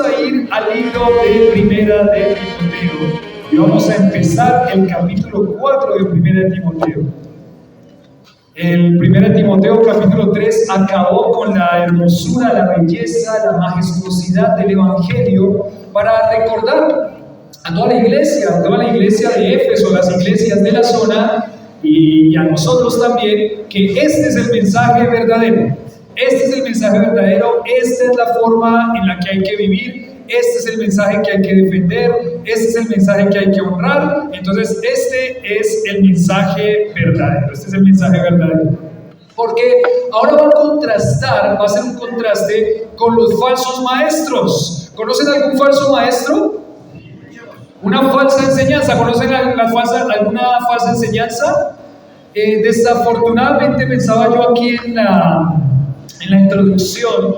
a ir al libro de Primera de Timoteo y vamos a empezar el capítulo 4 de Primera de Timoteo. El 1 Timoteo capítulo 3 acabó con la hermosura, la belleza, la majestuosidad del Evangelio para recordar a toda la iglesia de Éfeso, las iglesias de la zona y a nosotros también, que este es el mensaje verdadero. Este es el mensaje verdadero, esta es la forma en la que hay que vivir, este es el mensaje que hay que defender, este es el mensaje que hay que honrar. Entonces este es el mensaje verdadero, este es el mensaje verdadero. Porque ahora va a ser un contraste con los falsos maestros. ¿Conocen algún falso maestro? Una falsa enseñanza. ¿Conocen alguna falsa enseñanza? Desafortunadamente pensaba yo aquí en la introducción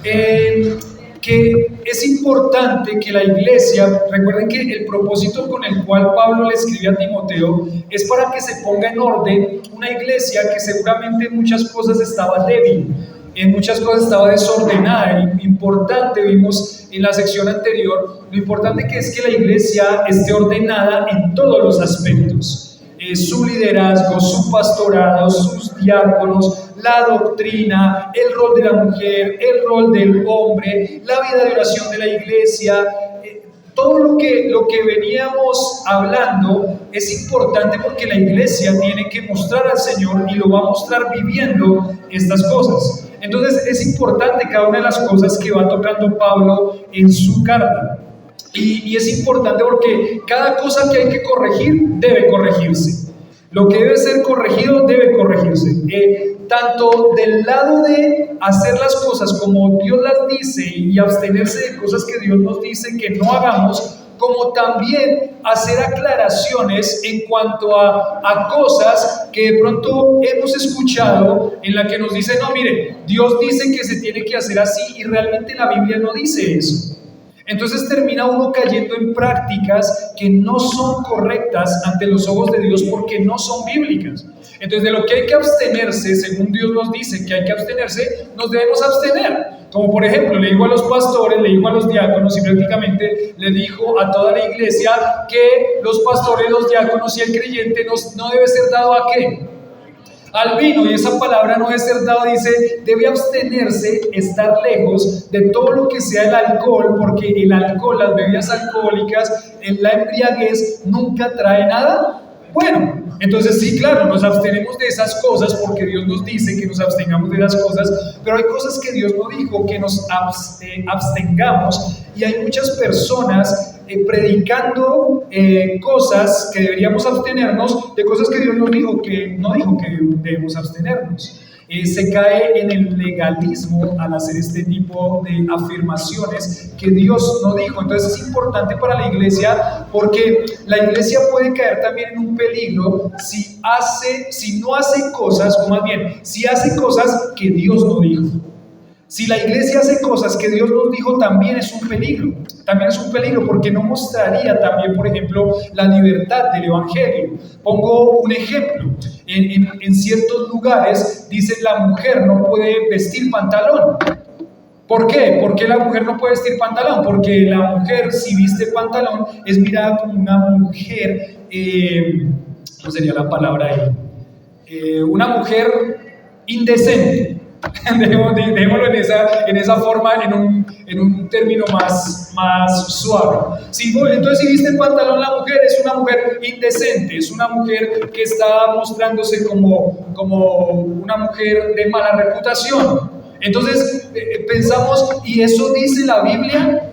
que es importante que la iglesia, recuerden que el propósito con el cual Pablo le escribe a Timoteo es para que se ponga en orden una iglesia que seguramente en muchas cosas estaba débil, en muchas cosas estaba desordenada. Importante, vimos en la sección anterior, lo importante que es que la iglesia esté ordenada en todos los aspectos. Su liderazgo, su pastorado, sus diáconos, la doctrina, el rol de la mujer, el rol del hombre, la vida de oración de la iglesia, todo lo que veníamos hablando es importante porque la iglesia tiene que mostrar al Señor y lo va a mostrar viviendo estas cosas. Entonces es importante cada una de las cosas que va tocando Pablo en su carta. Y es importante porque cada cosa que hay que corregir debe corregirse. Lo que debe ser corregido debe corregirse. Tanto del lado de hacer las cosas como Dios las dice y abstenerse de cosas que Dios nos dice que no hagamos, como también hacer aclaraciones en cuanto a cosas que de pronto hemos escuchado en la que nos dicen, no, mire, Dios dice que se tiene que hacer así y realmente la Biblia no dice eso. Entonces termina uno cayendo en prácticas que no son correctas ante los ojos de Dios porque no son bíblicas. Entonces de lo que hay que abstenerse, según Dios nos dice que hay que abstenerse, nos debemos abstener. Como por ejemplo, le dijo a los pastores, le dijo a los diáconos y prácticamente le dijo a toda la iglesia que los pastores, los diáconos y el creyente no debe ser dado ¿a qué? Al vino, y esa palabra no debe ser dado, dice, debe abstenerse, estar lejos de todo lo que sea el alcohol, porque el alcohol, las bebidas alcohólicas, la embriaguez nunca trae nada bueno. Entonces sí, claro, nos abstenemos de esas cosas porque Dios nos dice que nos abstengamos de las cosas, pero hay cosas que Dios no dijo que nos abstengamos, y hay muchas personas predicando cosas que deberíamos abstenernos de cosas que Dios no dijo que debemos abstenernos. Se cae en el legalismo al hacer este tipo de afirmaciones que Dios no dijo. Entonces es importante para la iglesia porque la iglesia puede caer también en un peligro si no hace cosas, o más bien, si hace cosas que Dios no dijo. Si la iglesia hace cosas que Dios nos dijo, también es un peligro. También es un peligro porque no mostraría también, por ejemplo, la libertad del evangelio. Pongo un ejemplo. En ciertos lugares dicen la mujer no puede vestir pantalón. ¿Por qué? ¿Por qué la mujer no puede vestir pantalón? Porque la mujer, si viste pantalón, es mirada como una mujer, ¿cómo sería la palabra ahí? Una mujer indecente. Dejémoslo en esa forma, en un término más suave. Entonces, si viste en pantalón, la mujer es una mujer indecente, es una mujer que está mostrándose como una mujer de mala reputación. Entonces, pensamos, ¿y eso dice la Biblia?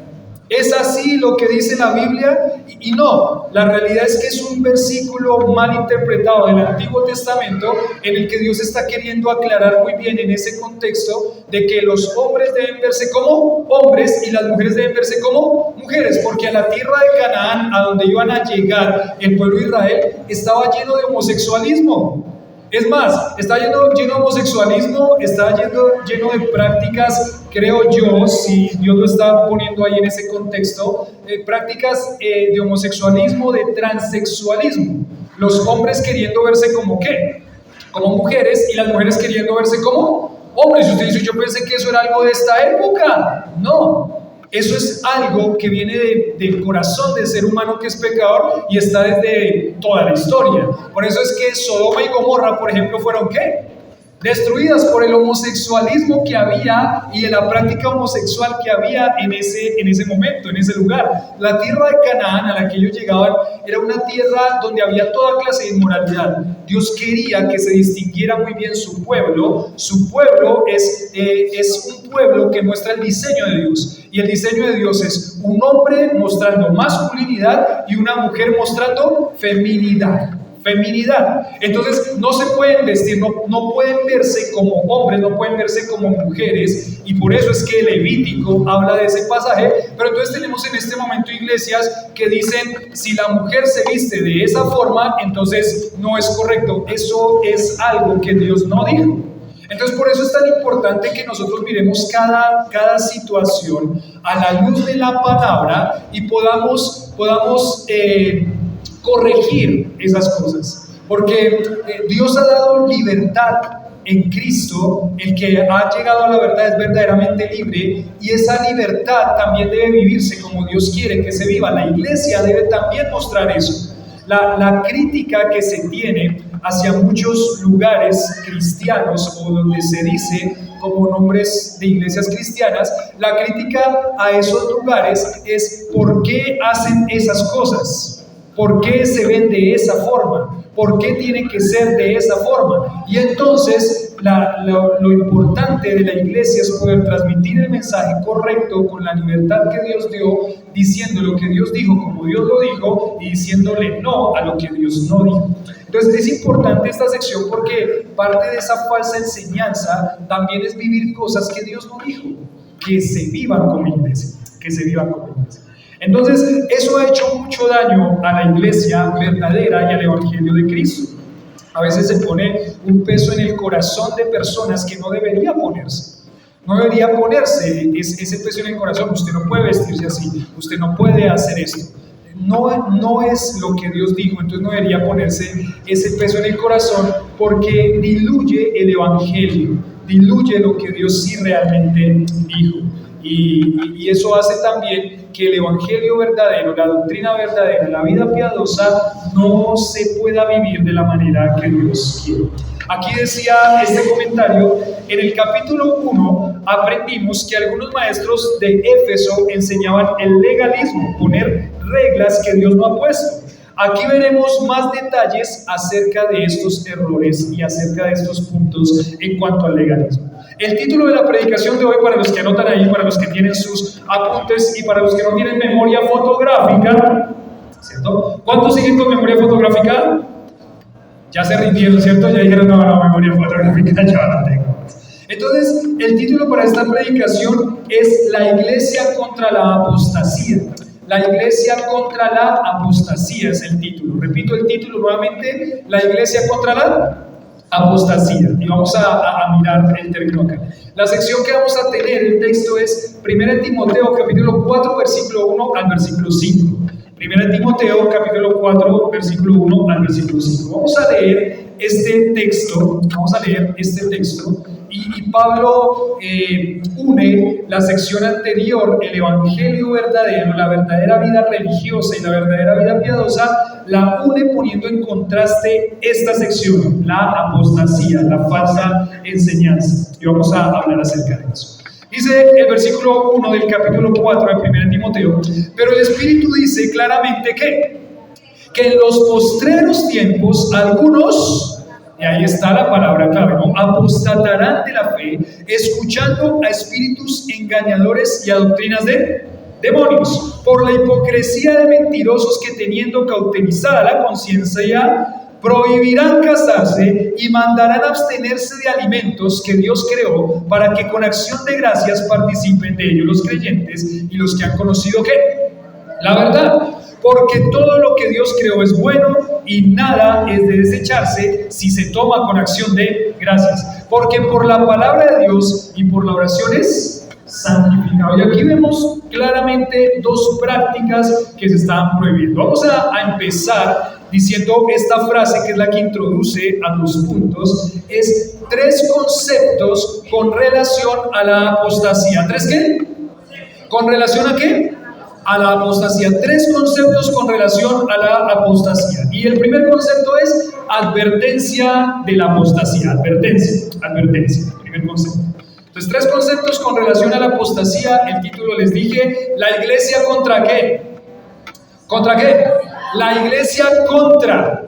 ¿Es así lo que dice la Biblia? Y no, la realidad es que es un versículo mal interpretado del Antiguo Testamento en el que Dios está queriendo aclarar muy bien en ese contexto de que los hombres deben verse como hombres y las mujeres deben verse como mujeres, porque a la tierra de Canaán, a donde iban a llegar el pueblo de Israel, estaba lleno de homosexualismo. Es más, está lleno de homosexualismo, está lleno de prácticas, creo yo, si Dios lo está poniendo ahí en ese contexto, prácticas de homosexualismo, de transexualismo. Los hombres queriendo verse como ¿qué? Como mujeres, y las mujeres queriendo verse como hombres. Y usted dice, yo pensé que eso era algo de esta época. No. Eso es algo que viene del corazón del ser humano que es pecador y está desde toda la historia. Por eso es que Sodoma y Gomorra, por ejemplo, fueron ¿qué? Destruidas por el homosexualismo que había y de la práctica homosexual que había en ese momento, en ese lugar. La tierra de Canaán a la que ellos llegaban era una tierra donde había toda clase de inmoralidad. Dios quería que se distinguiera muy bien su pueblo. Su pueblo es un pueblo que muestra el diseño de Dios. Y el diseño de Dios es un hombre mostrando masculinidad y una mujer mostrando feminidad. Entonces no se pueden vestir, no pueden verse como hombres, no pueden verse como mujeres, y por eso es que Levítico habla de ese pasaje. Pero entonces tenemos en este momento iglesias que dicen, si la mujer se viste de esa forma, entonces no es correcto. Eso es algo que Dios no dijo. Entonces por eso es tan importante que nosotros miremos cada situación a la luz de la palabra y podamos corregir esas cosas, porque Dios ha dado libertad en Cristo. El que ha llegado a la verdad es verdaderamente libre, y esa libertad también debe vivirse como Dios quiere que se viva. La iglesia debe también mostrar eso. La crítica que se tiene hacia muchos lugares cristianos, o donde se dice como nombres de iglesias cristianas, la crítica a esos lugares es ¿por qué hacen esas cosas? ¿Por qué se ven de esa forma? ¿Por qué tiene que ser de esa forma? Y entonces lo importante de la iglesia es poder transmitir el mensaje correcto con la libertad que Dios dio, diciendo lo que Dios dijo como Dios lo dijo y diciéndole no a lo que Dios no dijo. Entonces es importante esta sección porque parte de esa falsa enseñanza también es vivir cosas que Dios no dijo, que se vivan como iglesia, Entonces, eso ha hecho mucho daño a la iglesia verdadera y al evangelio de Cristo. A veces se pone un peso en el corazón de personas que no debería ponerse. No debería ponerse ese peso en el corazón. Usted no puede vestirse así, usted no puede hacer esto. No es lo que Dios dijo, entonces no debería ponerse ese peso en el corazón, porque diluye el evangelio, diluye lo que Dios sí realmente dijo. Y eso hace también que el evangelio verdadero, la doctrina verdadera, la vida piadosa no se pueda vivir de la manera que Dios quiere. Aquí decía este comentario: en el capítulo 1 aprendimos que algunos maestros de Éfeso enseñaban el legalismo, poner reglas que Dios no ha puesto. Aquí veremos más detalles acerca de estos errores y acerca de estos puntos en cuanto al legalismo. El título de la predicación de hoy, para los que anotan ahí, para los que tienen sus apuntes y para los que no tienen memoria fotográfica, ¿cierto? ¿Cuántos siguen con memoria fotográfica? Ya se rindieron, ¿cierto? Ya dijeron, no, memoria fotográfica yo no tengo. Entonces, el título para esta predicación es La iglesia contra la apostasía. La iglesia contra la apostasía es el título. Repito el título nuevamente: La iglesia contra la apostasía. Y vamos a mirar el término acá. La sección que vamos a tener, el texto es 1 Timoteo capítulo 4, versículo 1 al versículo 5. 1 Timoteo capítulo 4, versículo 1 al versículo 5. Vamos a leer este texto, y Pablo une la sección anterior, el evangelio verdadero, la verdadera vida religiosa y la verdadera vida piadosa, la une poniendo en contraste esta sección, la apostasía, la falsa enseñanza. Y vamos a hablar acerca de eso. Dice el versículo 1 del capítulo 4 de 1 Timoteo: pero el Espíritu dice claramente que en los postreros tiempos algunos, y ahí está la palabra clave, ¿no?, apostatarán de la fe, escuchando a espíritus engañadores y a doctrinas de demonios, por la hipocresía de mentirosos que, teniendo cauterizada la conciencia, prohibirán casarse y mandarán abstenerse de alimentos que Dios creó, para que con acción de gracias participen de ellos los creyentes y los que han conocido ¿qué? La verdad. Porque todo lo que Dios creó es bueno y nada es de desecharse si se toma con acción de gracias. Porque por la palabra de Dios y por la oración es santificado. Y aquí vemos claramente dos prácticas que se estaban prohibiendo. Vamos a empezar diciendo esta frase, que es la que introduce a los puntos. Es 3 conceptos con relación a la apostasía. ¿3 qué? ¿Con relación a qué? A la apostasía. 3 conceptos con relación a la apostasía. Y el primer concepto es advertencia de la apostasía. Advertencia, el primer concepto. Entonces, 3 conceptos con relación a la apostasía. El título les dije, la iglesia contra qué. ¿Contra qué? La iglesia contra,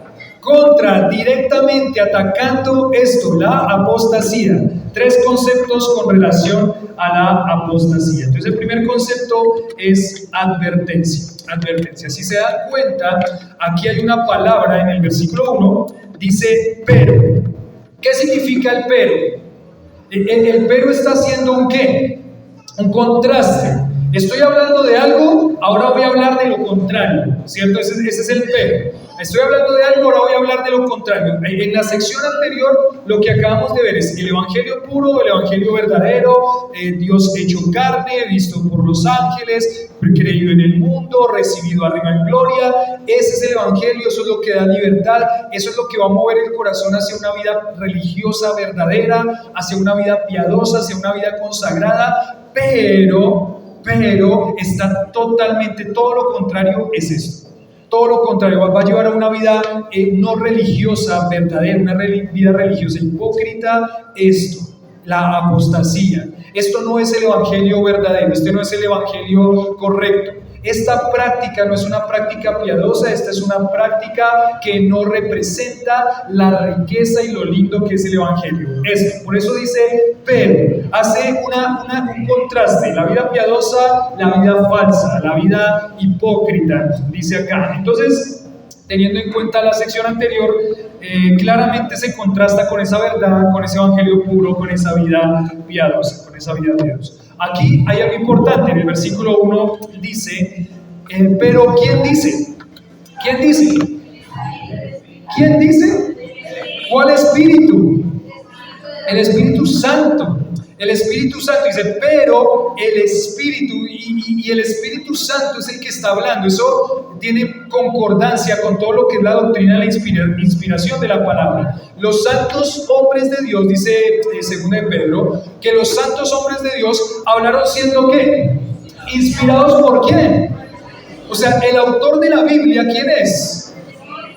directamente atacando esto, la apostasía. 3 conceptos con relación a la apostasía. Entonces el primer concepto es advertencia. Si se dan cuenta, aquí hay una palabra en el versículo 1, dice pero. ¿Qué significa el pero? El pero está haciendo un ¿qué? Un contraste. Estoy hablando de algo, ahora voy a hablar de lo contrario, ¿cierto? Ese es el pero. Estoy hablando de algo, ahora voy a hablar de lo contrario. En la sección anterior, lo que acabamos de ver es el evangelio puro, el evangelio verdadero, Dios hecho carne, visto por los ángeles, creído en el mundo, recibido arriba en gloria. Ese es el evangelio, eso es lo que da libertad, eso es lo que va a mover el corazón hacia una vida religiosa verdadera, hacia una vida piadosa, hacia una vida consagrada, pero está totalmente, todo lo contrario es esto. Todo lo contrario, va a llevar a una vida no religiosa verdadera, una vida religiosa hipócrita. Esto, la apostasía. Esto no es el evangelio verdadero, este no es el evangelio correcto. Esta práctica no es una práctica piadosa, esta es una práctica que no representa la riqueza y lo lindo que es el evangelio. Esto, por eso dice, pero hace un contraste, la vida piadosa, la vida falsa, la vida hipócrita, dice acá. Entonces, teniendo en cuenta la sección anterior, claramente se contrasta con esa verdad, con ese evangelio puro, con esa vida piadosa, Aquí hay algo importante, en el versículo 1 dice, pero ¿quién dice? ¿Quién dice? ¿Quién dice? ¿Cuál espíritu? El Espíritu Santo. El Espíritu Santo dice, pero el Espíritu, y el Espíritu Santo es el que está hablando. Eso tiene concordancia con todo lo que es la doctrina de la inspiración de la palabra. Los santos hombres de Dios, dice 2 de Pedro, que los santos hombres de Dios hablaron siendo ¿qué? ¿Inspirados por quién? O sea, el autor de la Biblia, ¿quién es?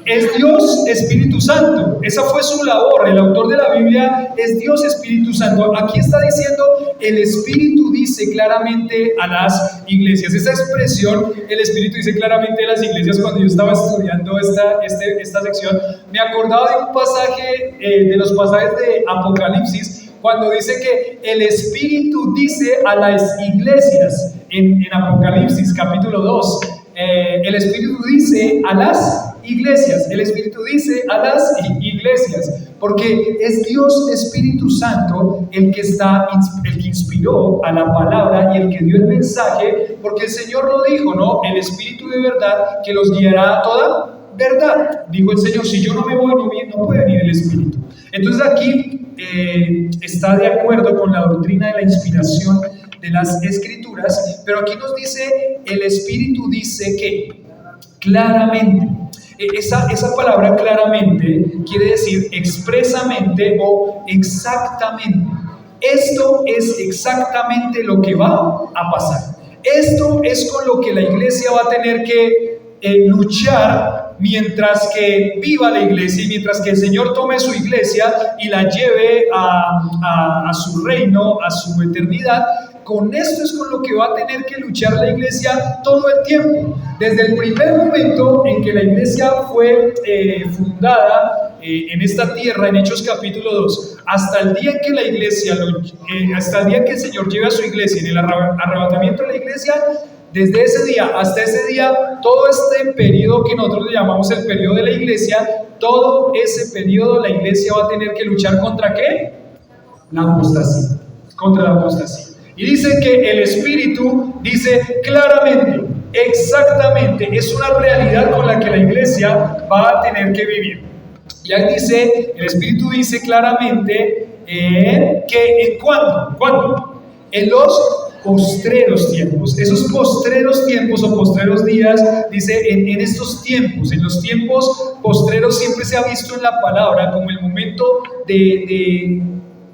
Es Dios Espíritu Santo. Esa fue su labor. El autor de la Biblia es Dios Espíritu Santo. Aquí está diciendo, el Espíritu dice claramente a las iglesias. Esa expresión, el Espíritu dice claramente a las iglesias, cuando yo estaba estudiando esta sección, me acordaba de un pasaje, de los pasajes de Apocalipsis, cuando dice que el Espíritu dice a las iglesias, en Apocalipsis capítulo 2, el Espíritu dice a las iglesias, el Espíritu dice a las iglesias, porque es Dios Espíritu Santo el que inspiró a la palabra y el que dio el mensaje, porque el Señor lo dijo, ¿no? El Espíritu de verdad que los guiará a toda verdad. Dijo el Señor, si yo no me voy, no puede venir el Espíritu. Entonces aquí está de acuerdo con la doctrina de la inspiración de las Escrituras, pero aquí nos dice, el Espíritu dice que claramente. Esa palabra claramente quiere decir expresamente o exactamente. Esto es exactamente lo que va a pasar. Esto es con lo que la iglesia va a tener que luchar mientras que viva la iglesia y mientras que el Señor tome su iglesia y la lleve a su reino, a su eternidad. Con esto es con lo que va a tener que luchar la iglesia todo el tiempo. Desde el primer momento en que la iglesia fue fundada en esta tierra, en Hechos capítulo 2, hasta el día en que la iglesia, hasta el día que el Señor lleve a su iglesia, en el arrebatamiento de la iglesia, desde ese día hasta ese día, todo este periodo que nosotros le llamamos el periodo de la iglesia, todo ese periodo la iglesia va a tener que luchar ¿contra qué? La apostasía, contra la apostasía. Y dice que el Espíritu dice claramente, exactamente, es una realidad con la que la iglesia va a tener que vivir. Y ahí dice, el Espíritu dice claramente que ¿en cuándo? En los postreros tiempos. Esos postreros tiempos o postreros días, dice en estos tiempos, en los tiempos postreros siempre se ha visto en la palabra como el momento de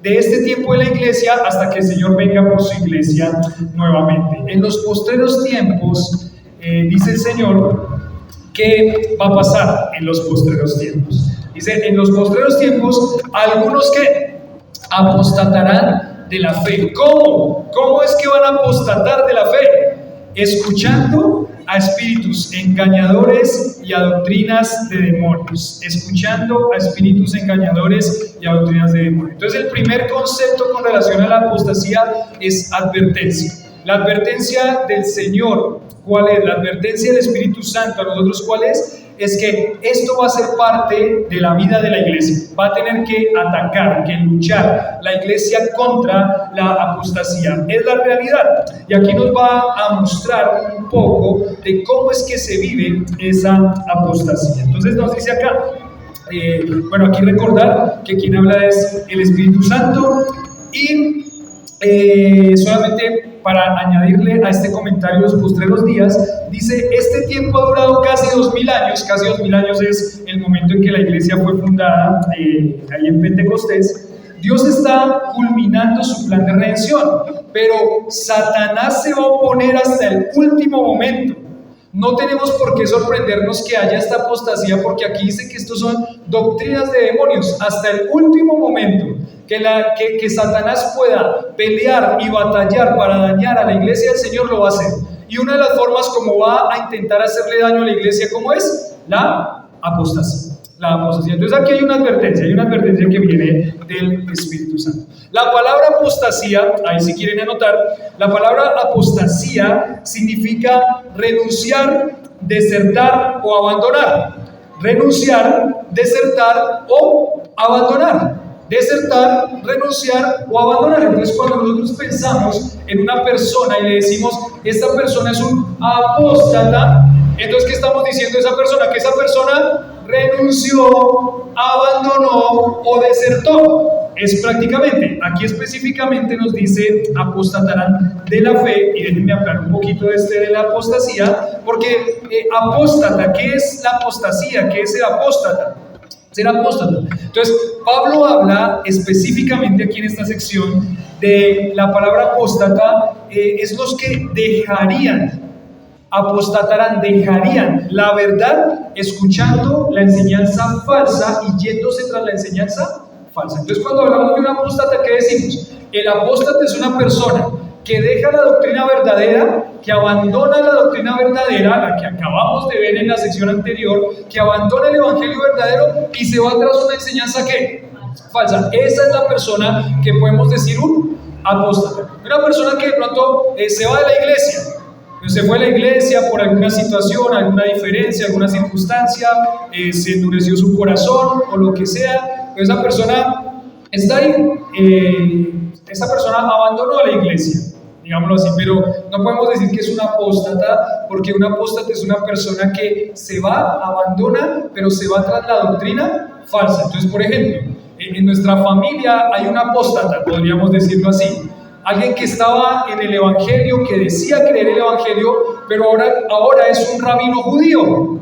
de este tiempo de la iglesia hasta que el Señor venga por su iglesia nuevamente. En los postreros tiempos, dice el Señor, ¿qué va a pasar en los postreros tiempos? Dice, en los postreros tiempos, algunos que apostatarán de la fe. ¿Cómo? ¿Cómo es que van a apostatar de la fe? Escuchando a espíritus engañadores y a doctrinas de demonios. Escuchando a espíritus engañadores y a doctrinas de demonios. Entonces, el primer concepto con relación a la apostasía es advertencia. La advertencia del Señor, ¿cuál es? La advertencia del Espíritu Santo a nosotros, ¿cuál es? Es que esto va a ser parte de la vida de la iglesia. Va a tener que atacar, que luchar la iglesia contra la apostasía. Es la realidad. Y aquí nos va a mostrar un poco de cómo es que se vive esa apostasía. Entonces nos dice acá, bueno, aquí recordar que quien habla es el Espíritu Santo y solamente para añadirle a este comentario los postreros días, dice, este tiempo ha durado casi 2000 años, casi 2000 años es el momento en que la iglesia fue fundada, ahí en Pentecostés. Dios está culminando su plan de redención, pero Satanás se va a oponer hasta el último momento. No tenemos por qué sorprendernos que haya esta apostasía, porque aquí dice que estos son doctrinas de demonios. Hasta el último momento que Satanás pueda pelear y batallar para dañar a la iglesia del Señor, lo va a hacer. Y una de las formas como va a intentar hacerle daño a la iglesia, ¿cómo es? La apostasía. La apostasía. Entonces aquí hay una advertencia que viene del Espíritu Santo. La palabra apostasía, ahí si quieren anotar, la palabra apostasía significa renunciar, desertar o abandonar. Renunciar, desertar o abandonar. Desertar, renunciar o abandonar. Entonces cuando nosotros pensamos en una persona y le decimos, esta persona es un apóstata, entonces ¿qué estamos diciendo de esa persona? Que esa persona renunció, abandonó o desertó. Es prácticamente, aquí específicamente nos dice apostatarán de la fe, y déjenme hablar un poquito de la apostasía, porque apóstata, ¿qué es la apostasía? ¿Qué es el apóstata? Ser apóstata. Entonces, Pablo habla específicamente aquí en esta sección de la palabra apóstata, es los que dejarían, apostatarán, dejarían la verdad escuchando la enseñanza falsa y yéndose tras la enseñanza falsa. Entonces, cuando hablamos de un apóstata, ¿qué decimos? El apóstata es una persona que deja la doctrina verdadera, que abandona la doctrina verdadera, la que acabamos de ver en la sección anterior, que abandona el evangelio verdadero y se va tras una enseñanza ¿qué? Falsa. Esa es la persona que podemos decir un apóstata. Una persona que de pronto se va de la iglesia. Se fue a la iglesia por alguna situación, alguna diferencia, alguna circunstancia, se endureció su corazón o lo que sea. Esa persona está ahí. Esa persona abandonó la iglesia, digámoslo así, pero no podemos decir que es una apóstata, porque un apóstata es una persona que se va, abandona, pero se va tras la doctrina falsa. Entonces, por ejemplo, en nuestra familia hay un apóstata, podríamos decirlo así. Alguien que estaba en el evangelio, que decía creer el evangelio, pero ahora es un rabino judío.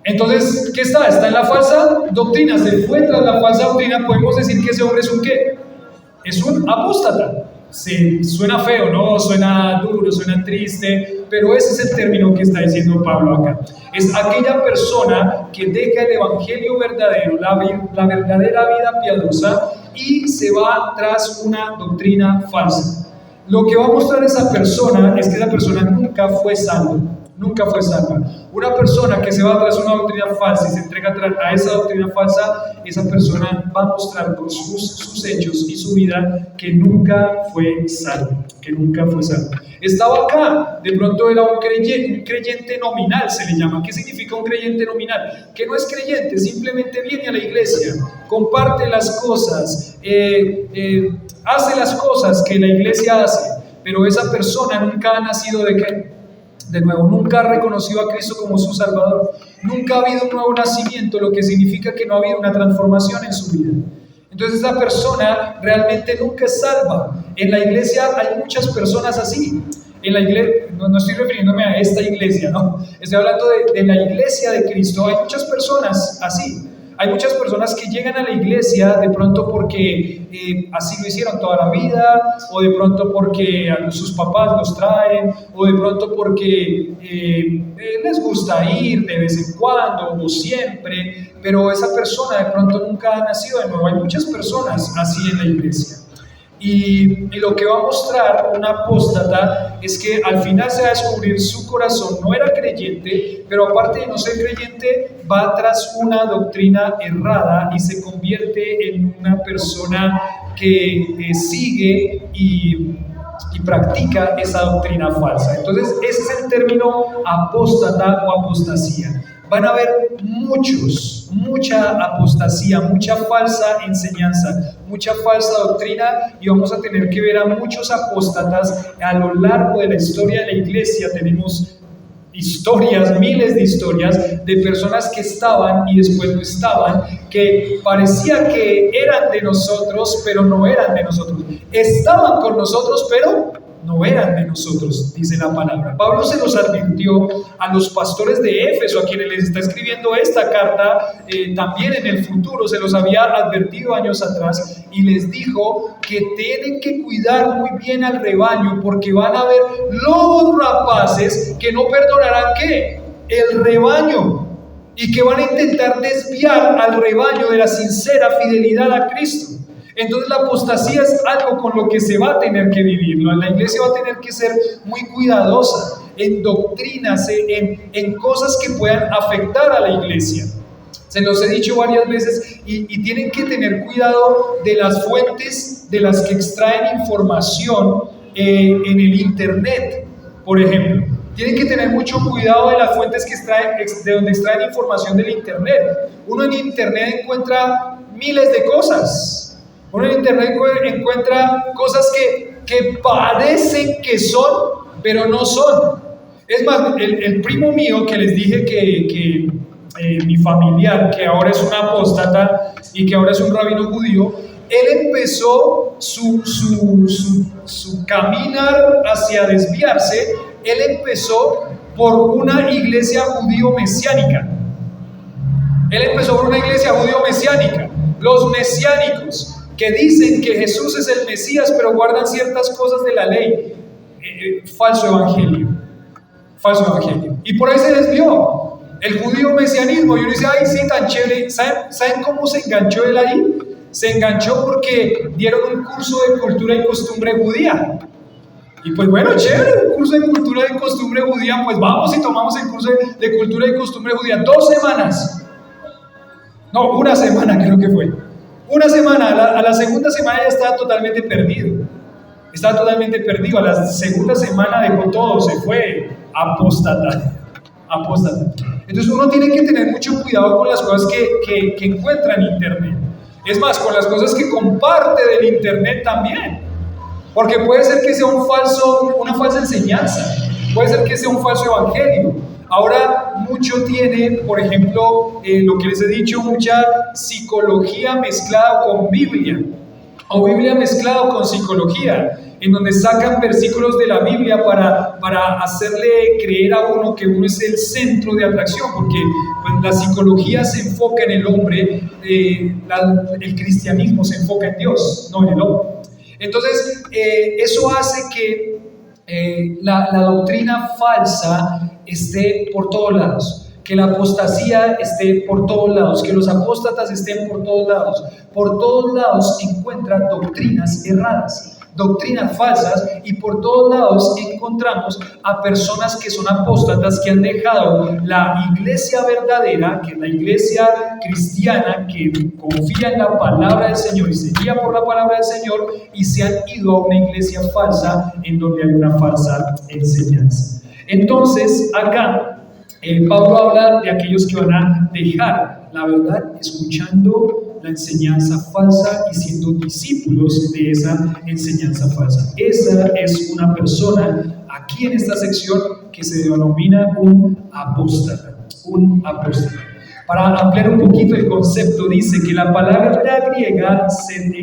Entonces, ¿qué está? Está en la falsa doctrina, se fue tras la falsa doctrina. Podemos decir que ese hombre es un ¿qué? Es un apóstata. Suena feo, ¿no? Suena duro, suena triste, pero ese es el término que está diciendo Pablo acá. Es aquella persona que deja el evangelio verdadero, la verdadera vida piadosa, y se va tras una doctrina falsa. Lo que va a mostrar esa persona es que esa persona nunca fue salva. Nunca fue salva. Una persona que se va tras una doctrina falsa y se entrega a esa doctrina falsa, esa persona va a mostrar por sus hechos y su vida que nunca fue salva. Que nunca fue salva. Estaba acá, de pronto era un creyente nominal, se le llama. ¿Qué significa un creyente nominal? Que no es creyente, simplemente viene a la iglesia, comparte las cosas, hace las cosas que la iglesia hace, pero esa persona nunca ha nacido ¿de qué? De nuevo, nunca ha reconocido a Cristo como su Salvador, nunca ha habido un nuevo nacimiento, lo que significa que no ha habido una transformación en su vida. Entonces esa persona realmente nunca es salva. En la iglesia hay muchas personas así. En la iglesia, no estoy refiriéndome a esta iglesia, no, estoy hablando de la iglesia de Cristo. Hay muchas personas así. Hay muchas personas que llegan a la iglesia de pronto porque así lo hicieron toda la vida, o de pronto porque sus papás los traen, o de pronto porque les gusta ir de vez en cuando o siempre, pero esa persona de pronto nunca ha nacido de nuevo. Hay muchas personas así en la iglesia. Y lo que va a mostrar un apóstata es que al final se va a descubrir su corazón, no era creyente, pero aparte de no ser creyente, va tras una doctrina errada y se convierte en una persona que sigue y practica esa doctrina falsa. Entonces, ese es el término apóstata o apostasía. Van a haber mucha apostasía, mucha falsa enseñanza, mucha falsa doctrina, y vamos a tener que ver a muchos apóstatas a lo largo de la historia de la iglesia. Tenemos historias, miles de historias de personas que estaban y después no estaban, que parecía que eran de nosotros, pero no eran de nosotros. Estaban con nosotros, pero no eran de nosotros, dice la palabra. Pablo se los advirtió a los pastores de Éfeso, a quienes les está escribiendo esta carta, también en el futuro, se los había advertido años atrás, y les dijo que tienen que cuidar muy bien al rebaño, porque van a haber lobos rapaces que no perdonarán, ¿qué? El rebaño, y que van a intentar desviar al rebaño de la sincera fidelidad a Cristo. Entonces la apostasía es algo con lo que se va a tener que vivir, ¿no? La iglesia va a tener que ser muy cuidadosa en doctrinas, en cosas que puedan afectar a la iglesia. Se los he dicho varias veces, y tienen que tener cuidado de las fuentes de las que extraen información en el internet, por ejemplo. Tienen que tener mucho cuidado de las fuentes de donde extraen información del internet. Uno en internet encuentra miles de cosas. Uno en internet encuentra cosas que parecen que son, pero no son. Es más, el primo mío que les dije que mi familiar, que ahora es un apóstata y que ahora es un rabino judío, él empezó su caminar hacia desviarse. Él empezó por una iglesia judío-mesiánica. Los mesiánicos, que dicen que Jesús es el Mesías, pero guardan ciertas cosas de la ley. Falso evangelio. Y por ahí se desvió el judío mesianismo. Y uno dice, ay, sí, tan chévere. ¿Saben cómo se enganchó él ahí? Se enganchó porque dieron un curso de cultura y costumbre judía. Y pues bueno, chévere, un curso de cultura y costumbre judía, pues vamos y tomamos el curso de cultura y costumbre judía. 2 semanas. No, 1 semana creo que fue. 1 semana, a la segunda semana ya estaba totalmente perdido. A la segunda semana dejó todo, se fue apóstata. Entonces uno tiene que tener mucho cuidado con las cosas que encuentra en internet. Es más, con las cosas que comparte del internet también. Porque puede ser que sea una falsa enseñanza, puede ser que sea un falso evangelio. Ahora mucho tiene, por ejemplo, lo que les he dicho, mucha psicología mezclada con Biblia, o Biblia mezclada con psicología, en donde sacan versículos de la Biblia para hacerle creer a uno que uno es el centro de atracción, porque pues, la psicología se enfoca en el hombre, el cristianismo se enfoca en Dios, no en el hombre. Entonces, eso hace que la doctrina falsa esté por todos lados, que la apostasía esté por todos lados, que los apóstatas estén por todos lados. Por todos lados encuentran doctrinas erradas, doctrinas falsas, y por todos lados encontramos a personas que son apóstatas, que han dejado la iglesia verdadera, que es la iglesia cristiana, que confía en la palabra del Señor y se guía por la palabra del Señor, y se han ido a una iglesia falsa en donde hay una falsa enseñanza. Entonces, acá Pablo habla de aquellos que van a dejar la verdad escuchando la enseñanza falsa y siendo discípulos de esa enseñanza falsa. Esa es una persona aquí en esta sección que se denomina un apóstata. Para ampliar un poquito el concepto, dice que la palabra griega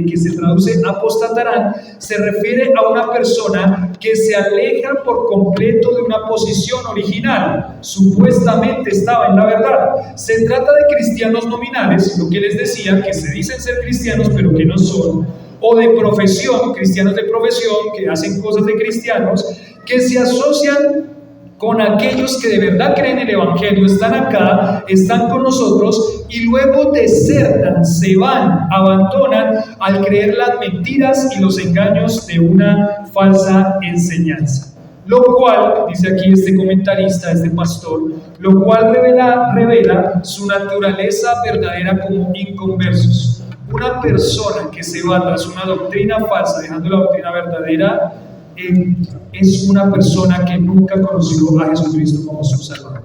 que se traduce apostatarán se refiere a una persona que se aleja por completo de una posición original. Supuestamente estaba en la verdad. Se trata de cristianos nominales, lo que les decía, que se dicen ser cristianos pero que no son, o de profesión, cristianos de profesión que hacen cosas de cristianos, que se asocian con aquellos que de verdad creen el Evangelio, están acá, están con nosotros y luego desertan, se van, abandonan al creer las mentiras y los engaños de una falsa enseñanza. Lo cual, dice aquí este comentarista, este pastor, lo cual revela su naturaleza verdadera como inconversos. Una persona que se va tras una doctrina falsa, dejando la doctrina verdadera, es una persona que nunca conoció a Jesucristo como su Salvador.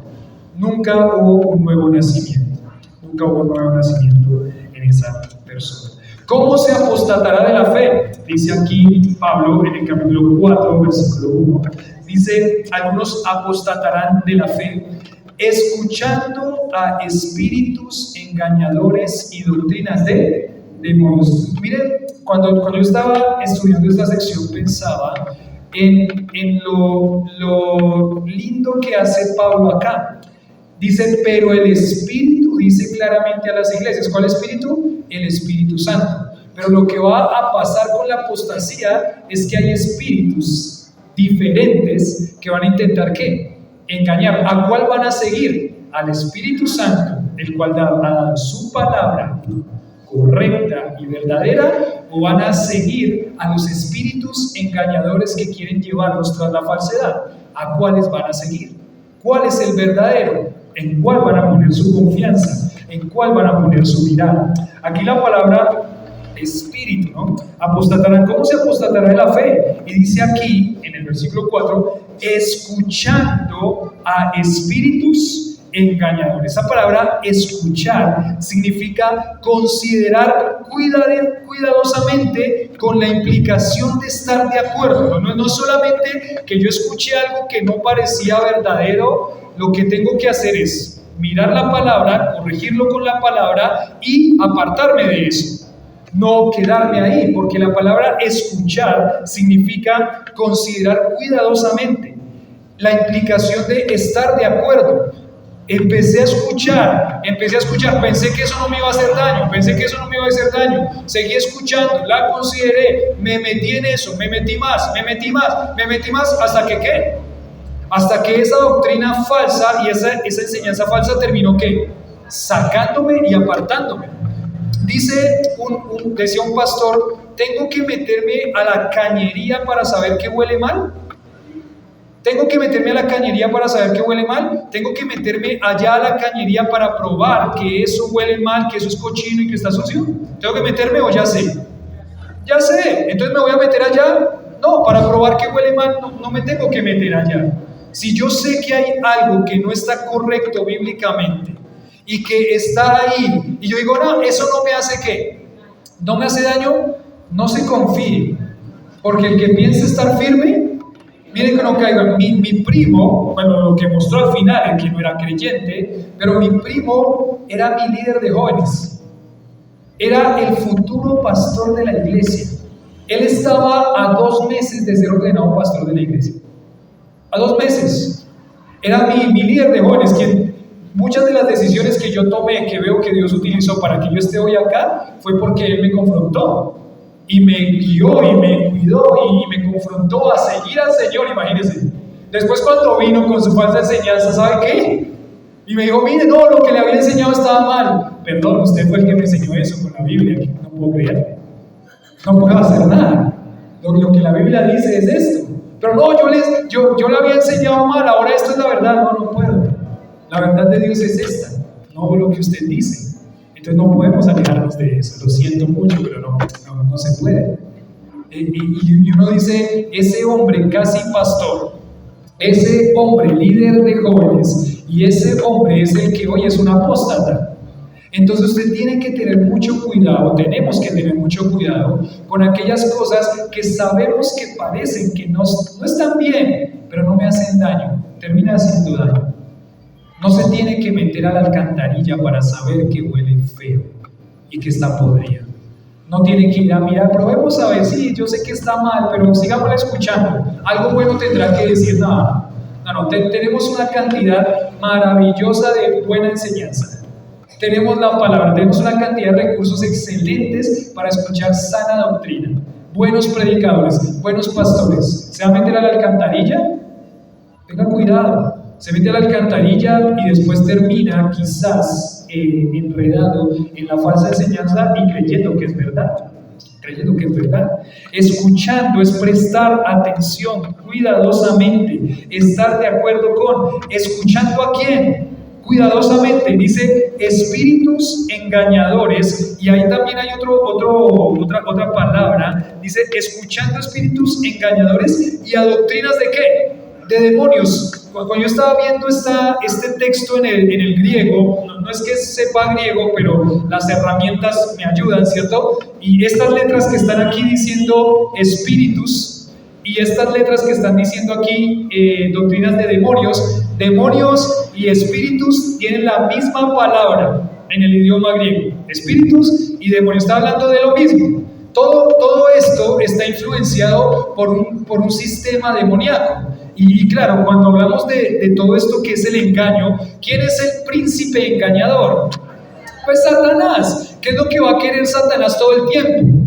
Nunca hubo un nuevo nacimiento. Nunca hubo un nuevo nacimiento en esa persona. ¿Cómo se apostatará de la fe? Dice aquí Pablo en el capítulo 4, versículo 1. Dice, algunos apostatarán de la fe, escuchando a espíritus engañadores y doctrinas de demonios. Miren, cuando yo estaba estudiando esta sección pensaba en lo lindo que hace Pablo acá. Dice, pero el Espíritu dice claramente a las iglesias. ¿Cuál Espíritu? El Espíritu Santo. Pero lo que va a pasar con la apostasía es que hay espíritus diferentes que van a intentar ¿qué? Engañar. ¿A cuál van a seguir? Al Espíritu Santo, el cual ha dado su palabra correcta y verdadera, o van a seguir a los espíritus engañadores que quieren llevarnos tras la falsedad. ¿A cuáles van a seguir? ¿Cuál es el verdadero? ¿En cuál van a poner su confianza? ¿En cuál van a poner su mirada? Aquí la palabra espíritu, ¿no? Apostatarán. ¿Cómo se apostatará de la fe? Y dice aquí en el versículo 4, escuchando a espíritus engañadores. Esa palabra escuchar significa considerar cuidadosamente con la implicación de estar de acuerdo. No solamente que yo escuché algo que no parecía verdadero, lo que tengo que hacer es mirar la palabra, corregirlo con la palabra y apartarme de eso. No quedarme ahí, porque la palabra escuchar significa considerar cuidadosamente la implicación de estar de acuerdo. Empecé a escuchar, pensé que eso no me iba a hacer daño, seguí escuchando, la consideré, me metí en eso, me metí más, hasta que ¿qué? Hasta que esa doctrina falsa y esa enseñanza falsa terminó ¿qué? Sacándome y apartándome. Decía un pastor, ¿tengo que meterme a la cañería para saber que huele mal? ¿Tengo que meterme a la cañería para saber que huele mal? ¿Tengo que meterme allá a la cañería para probar que eso huele mal, que eso es cochino y que está sucio? ¿Tengo que meterme o ya sé? Ya sé, entonces me voy a meter allá. No, para probar que huele mal no me tengo que meter allá. Si yo sé que hay algo que no está correcto bíblicamente y que está ahí, y yo digo, no, eso no me hace ¿qué? No me hace daño, no se confíe, porque el que piensa estar firme, miren que no caigan. Mi primo, bueno, lo que mostró al final, el que no era creyente, pero mi primo era mi líder de jóvenes, era el futuro pastor de la iglesia. Él estaba a 2 meses de ser ordenado pastor de la iglesia. A 2 meses. Era mi líder de jóvenes, quien muchas de las decisiones que yo tomé, que veo que Dios utilizó para que yo esté hoy acá, fue porque Él me confrontó. Y me guió y me cuidó y me confrontó a seguir al Señor, imagínense. Después cuando vino con su falsa enseñanza, ¿sabe qué? Y me dijo, mire, no, lo que le había enseñado estaba mal. Perdón, usted fue el que me enseñó eso con la Biblia, no puedo creerle. No puedo hacer nada. Lo que la Biblia dice es esto. Pero no, yo le había enseñado mal, ahora esto es la verdad. No puedo. La verdad de Dios es esta, no lo que usted dice. Entonces no podemos alejarnos de eso. Lo siento mucho, pero no se puede. Y uno dice, ese hombre casi pastor, ese hombre líder de jóvenes, y ese hombre es el que hoy es un apóstata. Entonces usted tiene que tener mucho cuidado, tenemos que tener mucho cuidado con aquellas cosas que sabemos que parecen que no están bien, pero no me hacen daño, termina haciendo daño. No se tiene que meter a la alcantarilla para saber que huele feo y que está podrida. No tiene que ir a mirar, probemos a ver, sí, yo sé que está mal, pero sigámosla escuchando. Algo bueno tendrá que decir, tenemos una cantidad maravillosa de buena enseñanza. Tenemos la palabra, tenemos una cantidad de recursos excelentes para escuchar sana doctrina. Buenos predicadores, buenos pastores. ¿Se va a meter a la alcantarilla? Tenga cuidado. Se mete a la alcantarilla y después termina quizás enredado en la falsa enseñanza y creyendo que es verdad. Escuchando es prestar atención cuidadosamente, estar de acuerdo con. ¿Escuchando a quién? Cuidadosamente. Dice espíritus engañadores, y ahí también hay otra palabra. Dice escuchando espíritus engañadores y a doctrinas ¿de qué? De demonios. Cuando yo estaba viendo este texto en el griego, no es que sepa griego, pero las herramientas me ayudan, ¿cierto? Y estas letras que están aquí diciendo espíritus, y estas letras que están diciendo aquí doctrinas de demonios y espíritus tienen la misma palabra en el idioma griego. Espíritus y demonios, está hablando de lo mismo. Todo esto está influenciado por un sistema demoníaco. Y claro, cuando hablamos de todo esto que es el engaño, ¿quién es el príncipe engañador? Pues Satanás. ¿Qué es lo que va a querer Satanás todo el tiempo?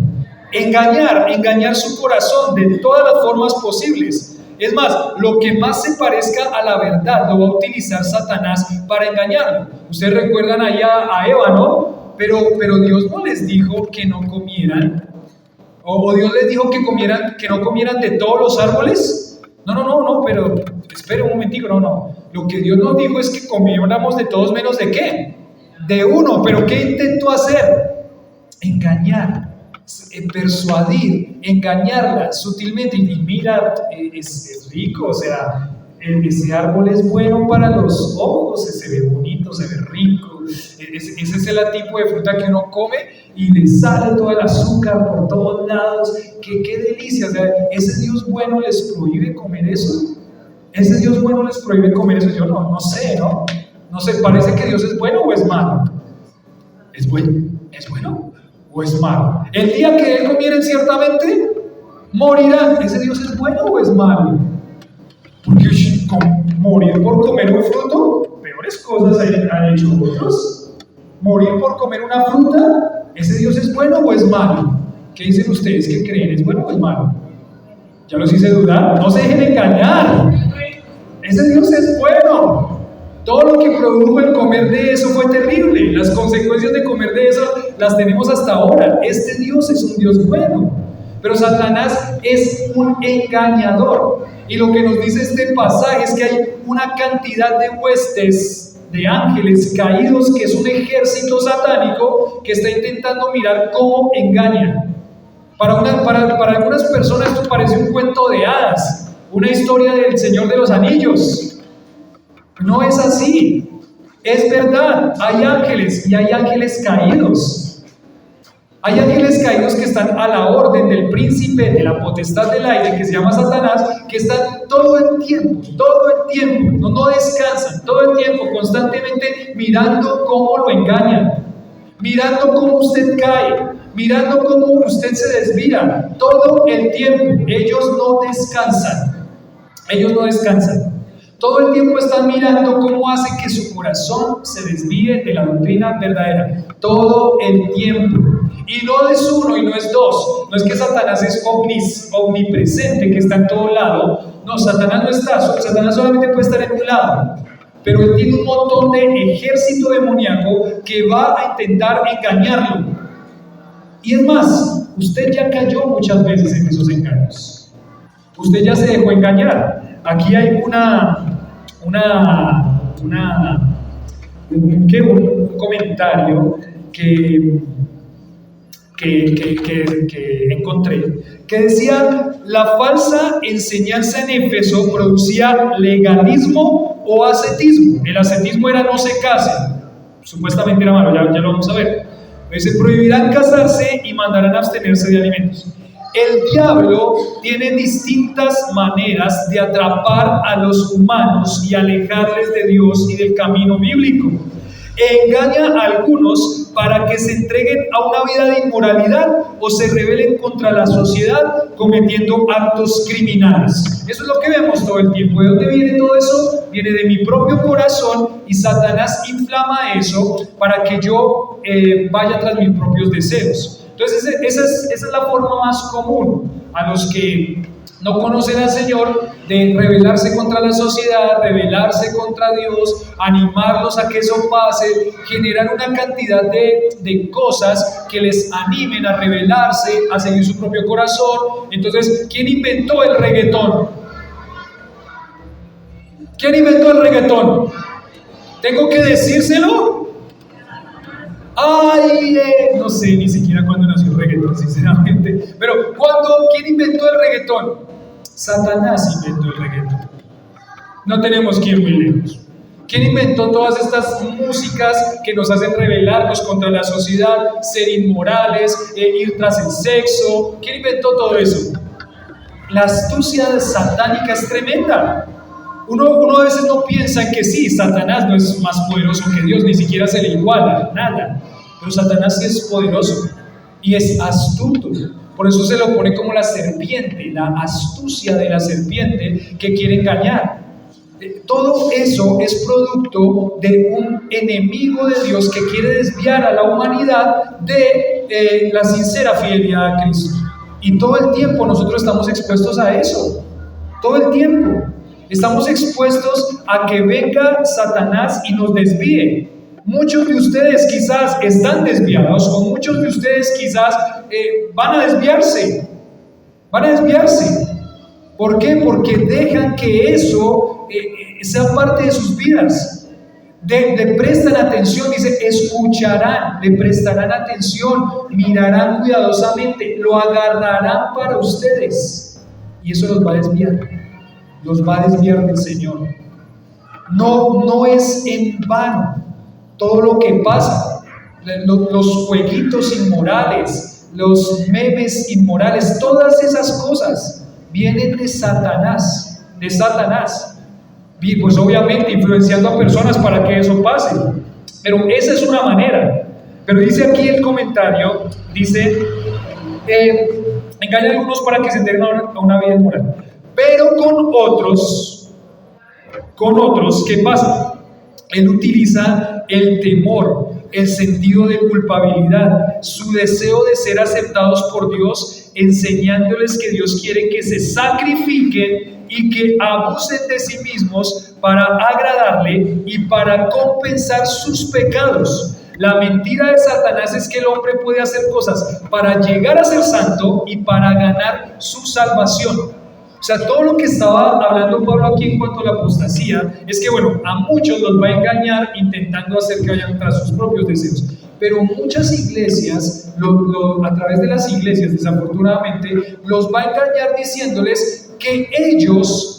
Engañar su corazón de todas las formas posibles. Es más, lo que más se parezca a la verdad lo va a utilizar Satanás para engañarlo. Ustedes recuerdan allá a Eva, ¿no? Pero Dios no les dijo que no comieran, o Dios les dijo que no comieran de todos los árboles. No, pero espere un momentico, no. Lo que Dios nos dijo es que comiéramos de todos menos ¿de qué? De uno. ¿Pero qué intentó hacer? Engañar, persuadir, engañarla sutilmente. Y mira, es rico, o sea, ese árbol es bueno para los ojos, se ve bonito, se ve rico. Ese es el tipo de fruta que uno come y le sale todo el azúcar por todos lados. ¡Qué delicia! O sea, ¿ese Dios bueno les prohíbe comer eso? ¿Ese Dios bueno les prohíbe comer eso? Yo no sé, ¿no? No sé, ¿parece que Dios es bueno o es malo? ¿Es bueno o es malo? El día que Él comieren ciertamente morirán. ¿Ese Dios es bueno o es malo? Porque morir por comer un fruto, peores cosas han hecho otros. Morir por comer una fruta, ¿ese Dios es bueno o es malo? ¿Qué dicen ustedes? ¿Qué creen? ¿Es bueno o es malo? Ya los hice dudar. No se dejen engañar. Ese Dios es bueno. Todo lo que produjo el comer de eso fue terrible. Las consecuencias de comer de eso las tenemos hasta ahora. Este Dios es un Dios bueno. Pero Satanás es un engañador. Y lo que nos dice este pasaje es que hay una cantidad de huestes de ángeles caídos, que es un ejército satánico que está intentando mirar cómo engañan. Para algunas personas esto parece un cuento de hadas, una historia del Señor de los Anillos. No es así. Es verdad, hay ángeles y hay ángeles caídos. Hay ángeles caídos que están a la orden del príncipe de la potestad del aire, que se llama Satanás, que están todo el tiempo, no descansan, todo el tiempo, constantemente mirando cómo lo engañan, mirando cómo usted cae, mirando cómo usted se desvía, todo el tiempo. Ellos no descansan. Todo el tiempo están mirando cómo hace que su corazón se desvíe de la doctrina verdadera. Todo el tiempo. Y no es uno y no es dos. No es que Satanás es omnipresente, que está en todo lado. No, Satanás no está. Satanás solamente puede estar en un lado. Pero él tiene un montón de ejército demoníaco que va a intentar engañarlo. Y es más, usted ya cayó muchas veces en esos engaños. Usted ya se dejó engañar. Aquí hay un comentario que encontré, que decía: la falsa enseñanza en Éfeso producía legalismo o ascetismo. El ascetismo era no se casen, supuestamente era malo, ya lo vamos a ver. Dice: prohibirán casarse y mandarán abstenerse de alimentos. El diablo tiene distintas maneras de atrapar a los humanos y alejarles de Dios y del camino bíblico. Engaña a algunos para que se entreguen a una vida de inmoralidad o se rebelen contra la sociedad cometiendo actos criminales. Eso es lo que vemos todo el tiempo. ¿De dónde viene todo eso? Viene de mi propio corazón, y Satanás inflama eso para que yo vaya tras mis propios deseos. Entonces esa es la forma más común a los que no conocen al Señor de rebelarse contra la sociedad, rebelarse contra Dios, animarlos a que eso pase, generar una cantidad de cosas que les animen a rebelarse, a seguir su propio corazón. Entonces, ¿quién inventó el reggaetón? ¿Quién inventó el reggaetón? ¿Tengo que decírselo? Ay, no sé ni siquiera cuándo nació el reggaetón, sinceramente. Pero ¿quién inventó el reggaetón? Satanás inventó el reggaetón. No tenemos que ir muy lejos. ¿Quién inventó todas estas músicas que nos hacen rebelarnos contra la sociedad, ser inmorales, ir tras el sexo? ¿Quién inventó todo eso? La astucia satánica es tremenda. Uno a veces no piensa en que sí, Satanás no es más poderoso que Dios, ni siquiera se le iguala, nada. Pero Satanás sí es poderoso y es astuto. Por eso se lo pone como la serpiente, la astucia de la serpiente que quiere engañar. Todo eso es producto de un enemigo de Dios que quiere desviar a la humanidad de la sincera fidelidad a Cristo. Y todo el tiempo nosotros estamos expuestos a eso. Todo el tiempo. Estamos expuestos a que venga Satanás y nos desvíe. Muchos de ustedes quizás están desviados, o muchos de ustedes quizás van a desviarse. Van a desviarse. ¿Por qué? Porque dejan que eso sea parte de sus vidas. Le prestan atención, dice, escucharán, le prestarán atención, mirarán cuidadosamente, lo agarrarán para ustedes. Y eso los va a desviar. Los va a desviar del Señor. No es en vano todo lo que pasa. Los jueguitos inmorales, los memes inmorales, todas esas cosas vienen de Satanás. De Satanás. Y pues obviamente influenciando a personas para que eso pase. Pero esa es una manera. Pero dice aquí el comentario, dice, engaña a algunos para que se entreguen a una vida inmoral. Pero con otros, ¿qué pasa? Él utiliza el temor, el sentido de culpabilidad, su deseo de ser aceptados por Dios, enseñándoles que Dios quiere que se sacrifiquen y que abusen de sí mismos para agradarle y para compensar sus pecados. La mentira de Satanás es que el hombre puede hacer cosas para llegar a ser santo y para ganar su salvación. O sea, todo lo que estaba hablando Pablo aquí en cuanto a la apostasía es que, bueno, a muchos los va a engañar intentando hacer que vayan tras sus propios deseos. Pero muchas iglesias, a través de las iglesias, desafortunadamente, los va a engañar diciéndoles que ellos,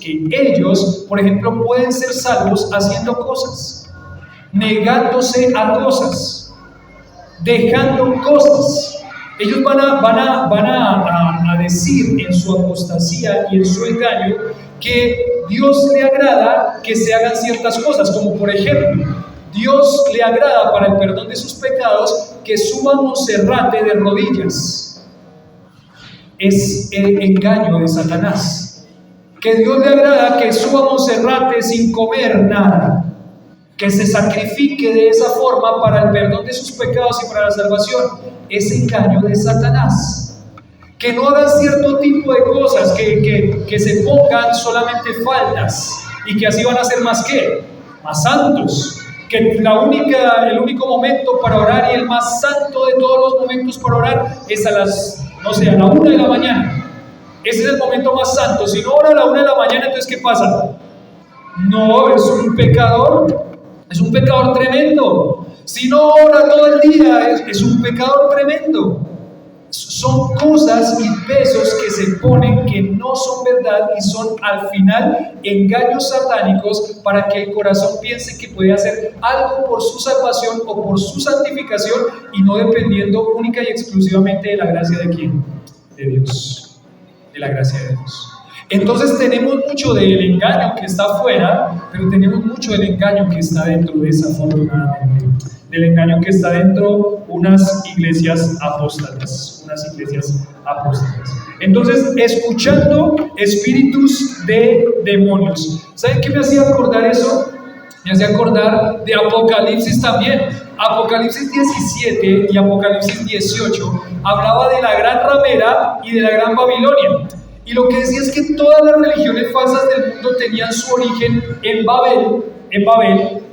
por ejemplo, pueden ser salvos haciendo cosas, negándose a cosas, dejando cosas. Ellos van a decir en su apostasía y en su engaño que Dios le agrada que se hagan ciertas cosas, como por ejemplo, Dios le agrada para el perdón de sus pecados que suba Monserrate de rodillas. Es el engaño de Satanás. Que Dios le agrada que suba Monserrate sin comer nada, que se sacrifique de esa forma para el perdón de sus pecados y para la salvación. Es engaño de Satanás. Que no hagan cierto tipo de cosas, que se pongan solamente faldas y que así van a ser más santos. Que el único momento para orar y el más santo de todos los momentos para orar es a la 1 de la mañana. Ese es el momento más santo. Si no ora a la 1 de la mañana, entonces ¿qué pasa? No, es un pecador tremendo. Si no ora todo el día, es un pecador tremendo. Son cosas y pesos que se ponen que no son verdad y son al final engaños satánicos para que el corazón piense que puede hacer algo por su salvación o por su santificación y no dependiendo única y exclusivamente de la gracia de ¿quién? De Dios. de la gracia de Dios. Entonces tenemos mucho del engaño que está afuera, pero tenemos mucho del engaño que está dentro, desafortunadamente. Del engaño que está dentro, unas iglesias apóstatas. Entonces, escuchando espíritus de demonios. ¿Saben qué me hacía acordar eso? Me hacía acordar de Apocalipsis también. Apocalipsis 17 y Apocalipsis 18 hablaba de la gran ramera y de la gran Babilonia. Y lo que decía es que todas las religiones falsas del mundo tenían su origen en Babel,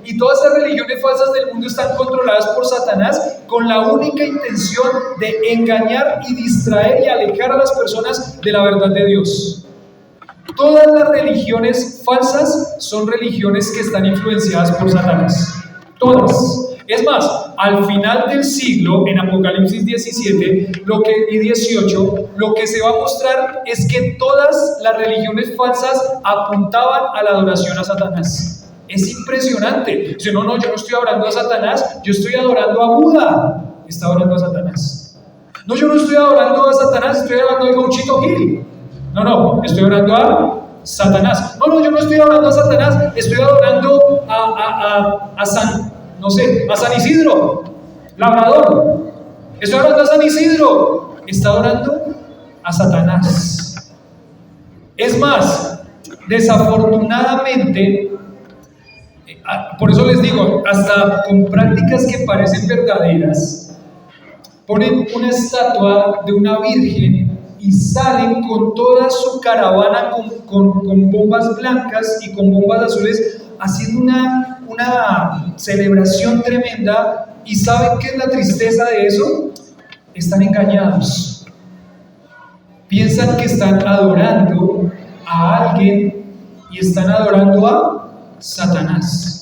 y todas esas religiones falsas del mundo están controladas por Satanás con la única intención de engañar y distraer y alejar a las personas de la verdad de Dios. Todas las religiones falsas son religiones que están influenciadas por Satanás. Todas. Es más, al final del siglo, en Apocalipsis 17 y 18, lo que se va a mostrar es que todas las religiones falsas apuntaban a la adoración a Satanás. Es impresionante. Dice, no, yo no estoy adorando a Satanás, yo estoy adorando a Buda. Está adorando a Satanás. No, yo no estoy adorando a Satanás, estoy adorando a Gauchito Gil. No, estoy adorando a Satanás. No, yo no estoy adorando a Satanás, estoy adorando a San Isidro, labrador. Estoy adorando a San Isidro. Está adorando a Satanás. Es más, desafortunadamente, por eso les digo, hasta con prácticas que parecen verdaderas, ponen una estatua de una virgen y salen con toda su caravana con bombas blancas y con bombas azules, haciendo una celebración tremenda. ¿Y saben qué es la tristeza de eso? Están engañados. Piensan que están adorando a alguien y están adorando a Satanás.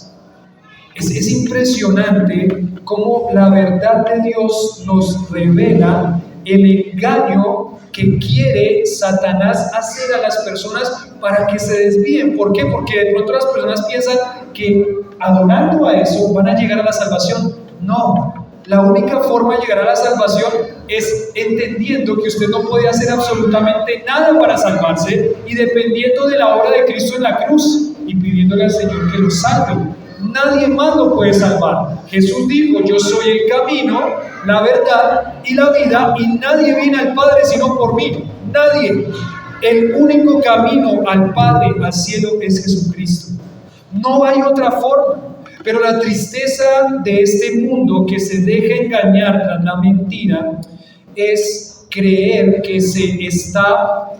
Es impresionante cómo la verdad de Dios nos revela el engaño que quiere Satanás hacer a las personas para que se desvíen. ¿Por qué? Porque de pronto las personas piensan que adorando a eso van a llegar a la salvación. No, la única forma de llegar a la salvación es entendiendo que usted no puede hacer absolutamente nada para salvarse y dependiendo de la obra de Cristo en la cruz y pidiéndole al Señor que lo salve. Nadie más lo puede salvar. Jesús dijo, yo soy el camino, la verdad y la vida, y nadie viene al Padre sino por mí. Nadie. El único camino al Padre, al cielo, es Jesucristo. No hay otra forma. Pero la tristeza de este mundo que se deja engañar tras la mentira es creer que se está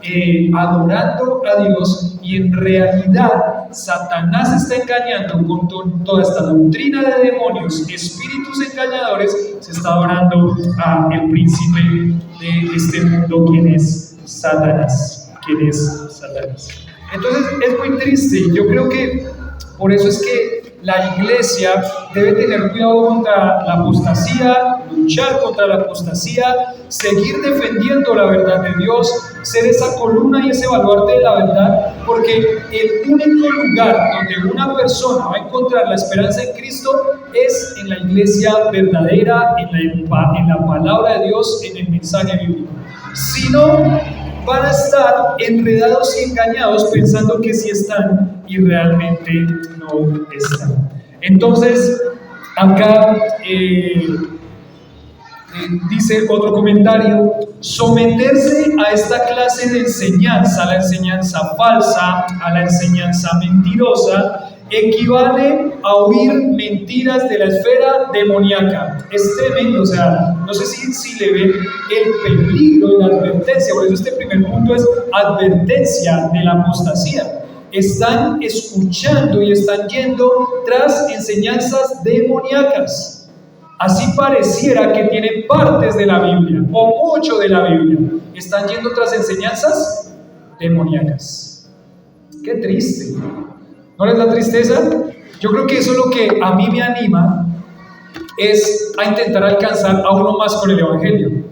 adorando a Dios y en realidad Satanás está engañando con toda esta doctrina de demonios, espíritus engañadores. Se está adorando al príncipe de este mundo, quien es Satanás. Entonces es muy triste. Yo creo que por eso es que la iglesia debe tener cuidado contra la apostasía, luchar contra la apostasía, seguir defendiendo la verdad de Dios, ser esa columna y ese baluarte de la verdad, porque el único lugar donde una persona va a encontrar la esperanza en Cristo es en la iglesia verdadera, en la palabra de Dios, en el mensaje bíblico. Si no, van a estar enredados y engañados pensando que sí están y realmente no están. Entonces, acá dice otro comentario: someterse a esta clase de enseñanza, a la enseñanza falsa, a la enseñanza mentirosa, equivale a oír mentiras de la esfera demoníaca. Es tremendo, o sea, no sé si le ven el peligro y la advertencia. Por eso este primer punto es advertencia de la apostasía. Están escuchando y están yendo tras enseñanzas demoníacas. Así pareciera que tienen partes de la Biblia o mucho de la Biblia. Están yendo tras enseñanzas demoníacas. Qué triste. ¿No les da tristeza? Yo creo que eso es lo que a mí me anima, es a intentar alcanzar a uno más con el Evangelio.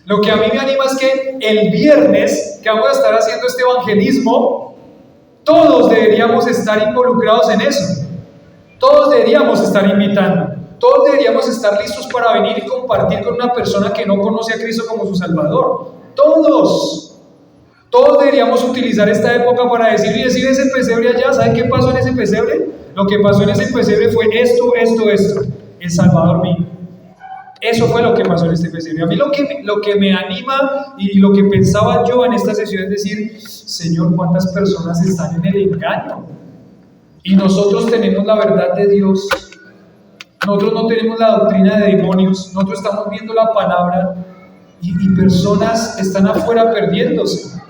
Lo que a mí me anima es que el viernes que vamos a estar haciendo este evangelismo, todos deberíamos estar involucrados en eso. Todos deberíamos estar invitando. Todos deberíamos estar listos para venir y compartir con una persona que no conoce a Cristo como su Salvador. Todos. Todos deberíamos utilizar esta época para decir, mire, si ves el pesebre allá, ¿sabe qué pasó en ese pesebre? Lo que pasó en ese pesebre fue esto, el Salvador vino. Eso fue lo que pasó en este pesebre. A mí lo que me anima y lo que pensaba yo en esta sesión es decir, Señor, ¿cuántas personas están en el engaño? Y nosotros tenemos la verdad de Dios. Nosotros no tenemos la doctrina de demonios. Nosotros estamos viendo la palabra y personas están afuera perdiéndose.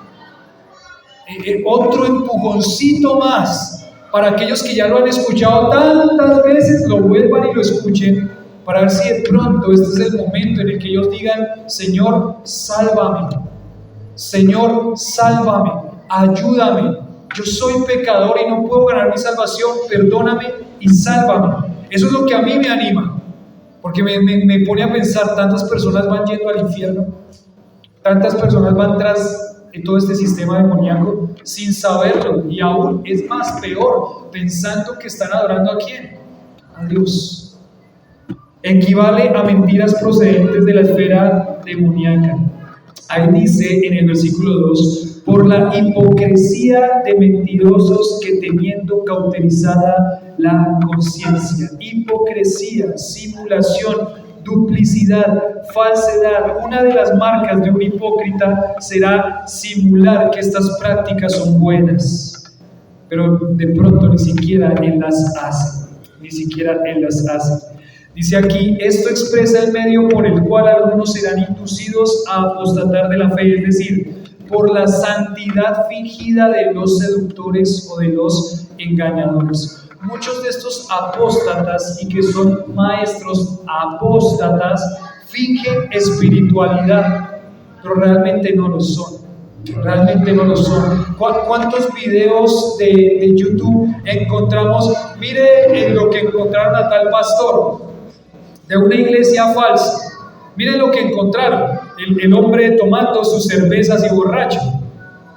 Otro empujoncito más para aquellos que ya lo han escuchado tantas veces, lo vuelvan y lo escuchen, para ver si de pronto este es el momento en el que ellos digan, Señor, sálvame, Señor, sálvame, ayúdame, yo soy pecador y no puedo ganar mi salvación, perdóname y sálvame. Eso es lo que a mí me anima, porque me pone a pensar, tantas personas van yendo al infierno, tantas personas van tras de todo este sistema demoníaco sin saberlo, y aún es más peor, pensando que están adorando ¿a quién? A Dios. Equivale a mentiras procedentes de la esfera demoníaca. Ahí dice en el versículo 2, por la hipocresía de mentirosos que teniendo cauterizada la conciencia. Hipocresía, simulación, duplicidad, falsedad. Una de las marcas de un hipócrita será simular que estas prácticas son buenas, pero de pronto ni siquiera él las hace, Dice aquí, esto expresa el medio por el cual algunos serán inducidos a apostatar de la fe, es decir, por la santidad fingida de los seductores o de los engañadores. Muchos de estos apóstatas y que son maestros apóstatas fingen espiritualidad, pero realmente no lo son. ¿Cuántos videos de YouTube encontramos? Mire en lo que encontraron a tal pastor de una iglesia falsa. Miren lo que encontraron, el hombre tomando sus cervezas y borracho.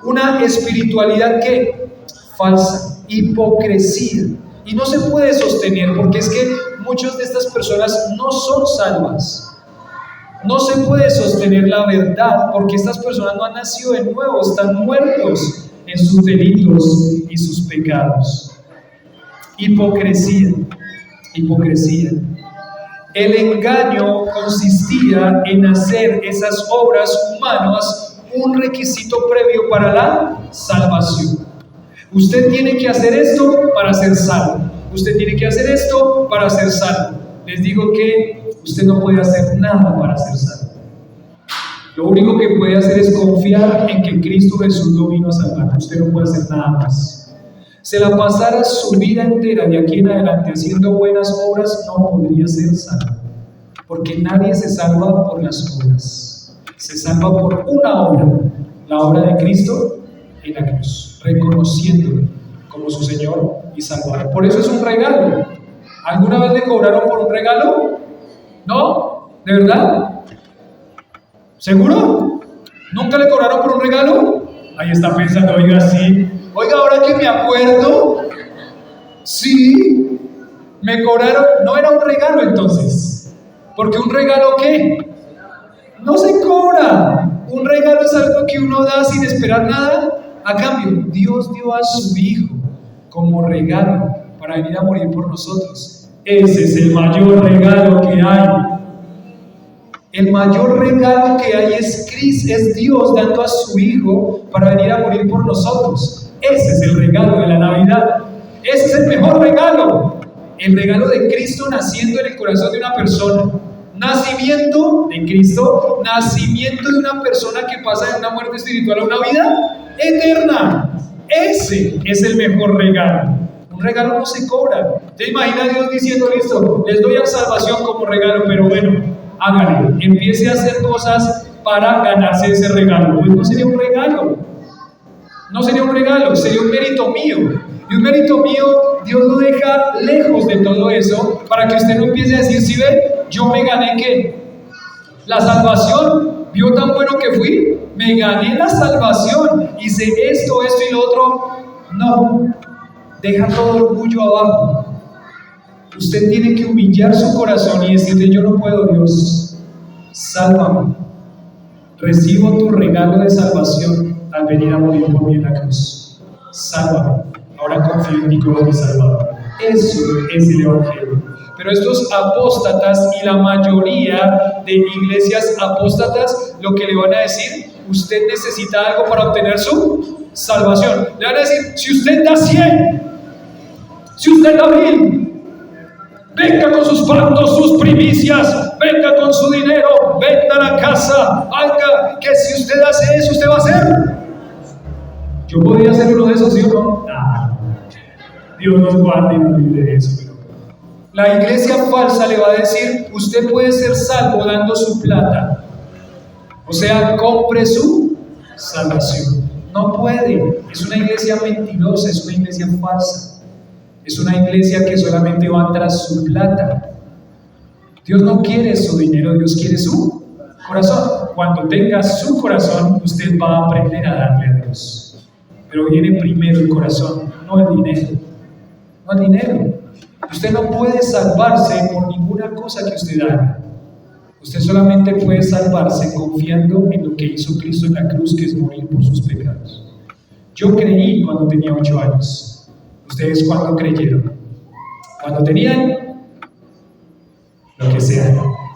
Una espiritualidad que falsa, hipocresía. Y no se puede sostener, porque es que muchas de estas personas no son salvas. No se puede sostener la verdad, porque estas personas no han nacido de nuevo, están muertos en sus delitos y sus pecados. Hipocresía. El engaño consistía en hacer esas obras humanas un requisito previo para la salvación. Usted tiene que hacer esto para ser salvo. Usted tiene que hacer esto para ser salvo. Les digo que usted no puede hacer nada para ser salvo. Lo único que puede hacer es confiar en que Cristo Jesús lo vino a salvar. Usted no puede hacer nada más. Se la pasara su vida entera de aquí en adelante haciendo buenas obras, no podría ser salvo. Porque nadie se salva por las obras. Se salva por una obra, la obra de Cristo en la cruz, reconociéndolo como su Señor y Salvador. Por eso es un regalo. ¿Alguna vez le cobraron por un regalo? ¿No? ¿De verdad? ¿Seguro? ¿Nunca le cobraron por un regalo? Ahí está pensando, oiga, sí. Oiga, ahora que me acuerdo, sí, me cobraron. No era un regalo entonces, porque un regalo ¿qué? No se cobra. Un regalo es algo que uno da sin esperar nada a cambio. Dios dio a su Hijo como regalo para venir a morir por nosotros. Ese es el mayor regalo que hay. El mayor regalo que hay es Cristo, es Dios dando a su Hijo para venir a morir por nosotros. Ese es el regalo de la Navidad. Ese es el mejor regalo. El regalo de Cristo naciendo en el corazón de una persona. Nacimiento de Cristo, nacimiento de una persona que pasa de una muerte espiritual a una vida eterna. Ese es el mejor regalo. Un regalo no se cobra. ¿Te imaginas Dios diciendo, listo, les doy a salvación como regalo, pero bueno, hágale, empiece a hacer cosas para ganarse ese regalo? Pues no sería un regalo. No sería un regalo, sería un mérito mío. Y un mérito mío, Dios lo deja lejos de todo eso para que usted no empiece a decir, si ve, yo me gané ¿qué? La salvación. ¿Vio tan bueno que fui? Me gané la salvación. Hice esto y lo otro. No. Deja todo orgullo abajo. Usted tiene que humillar su corazón y decirle, yo no puedo, Dios. Sálvame. Recibo tu regalo de salvación. al venir a morir por mí en la cruz. Sálvame, ahora confío en ti como mi Salvador. Eso es el Evangelio. Pero estos apóstatas y la mayoría de iglesias apóstatas, lo que le van a decir, usted necesita algo para obtener su salvación. Le van a decir, si usted da 100, si usted da 1000, venga con sus pactos, sus primicias, venga con su dinero, venda la casa, haga que si usted hace eso, usted va a hacer. Yo podría ser uno de esos, ¿sí o no? Nah. Dios nos guarde y nos libre de eso. Pero la iglesia falsa le va a decir, usted puede ser salvo dando su plata. O sea, compre su salvación. No puede. Es una iglesia mentirosa, es una iglesia falsa. Es una iglesia que solamente va tras su plata. Dios no quiere su dinero, Dios quiere su corazón. Cuando tenga su corazón, usted va a aprender a darle a Dios. Pero viene primero el corazón, no el dinero. No el dinero. Usted no puede salvarse por ninguna cosa que usted haga. Usted solamente puede salvarse confiando en lo que hizo Cristo en la cruz, que es morir por sus pecados. Yo creí cuando tenía 8 años. ¿Ustedes cuándo creyeron? Cuando tenían lo que sea.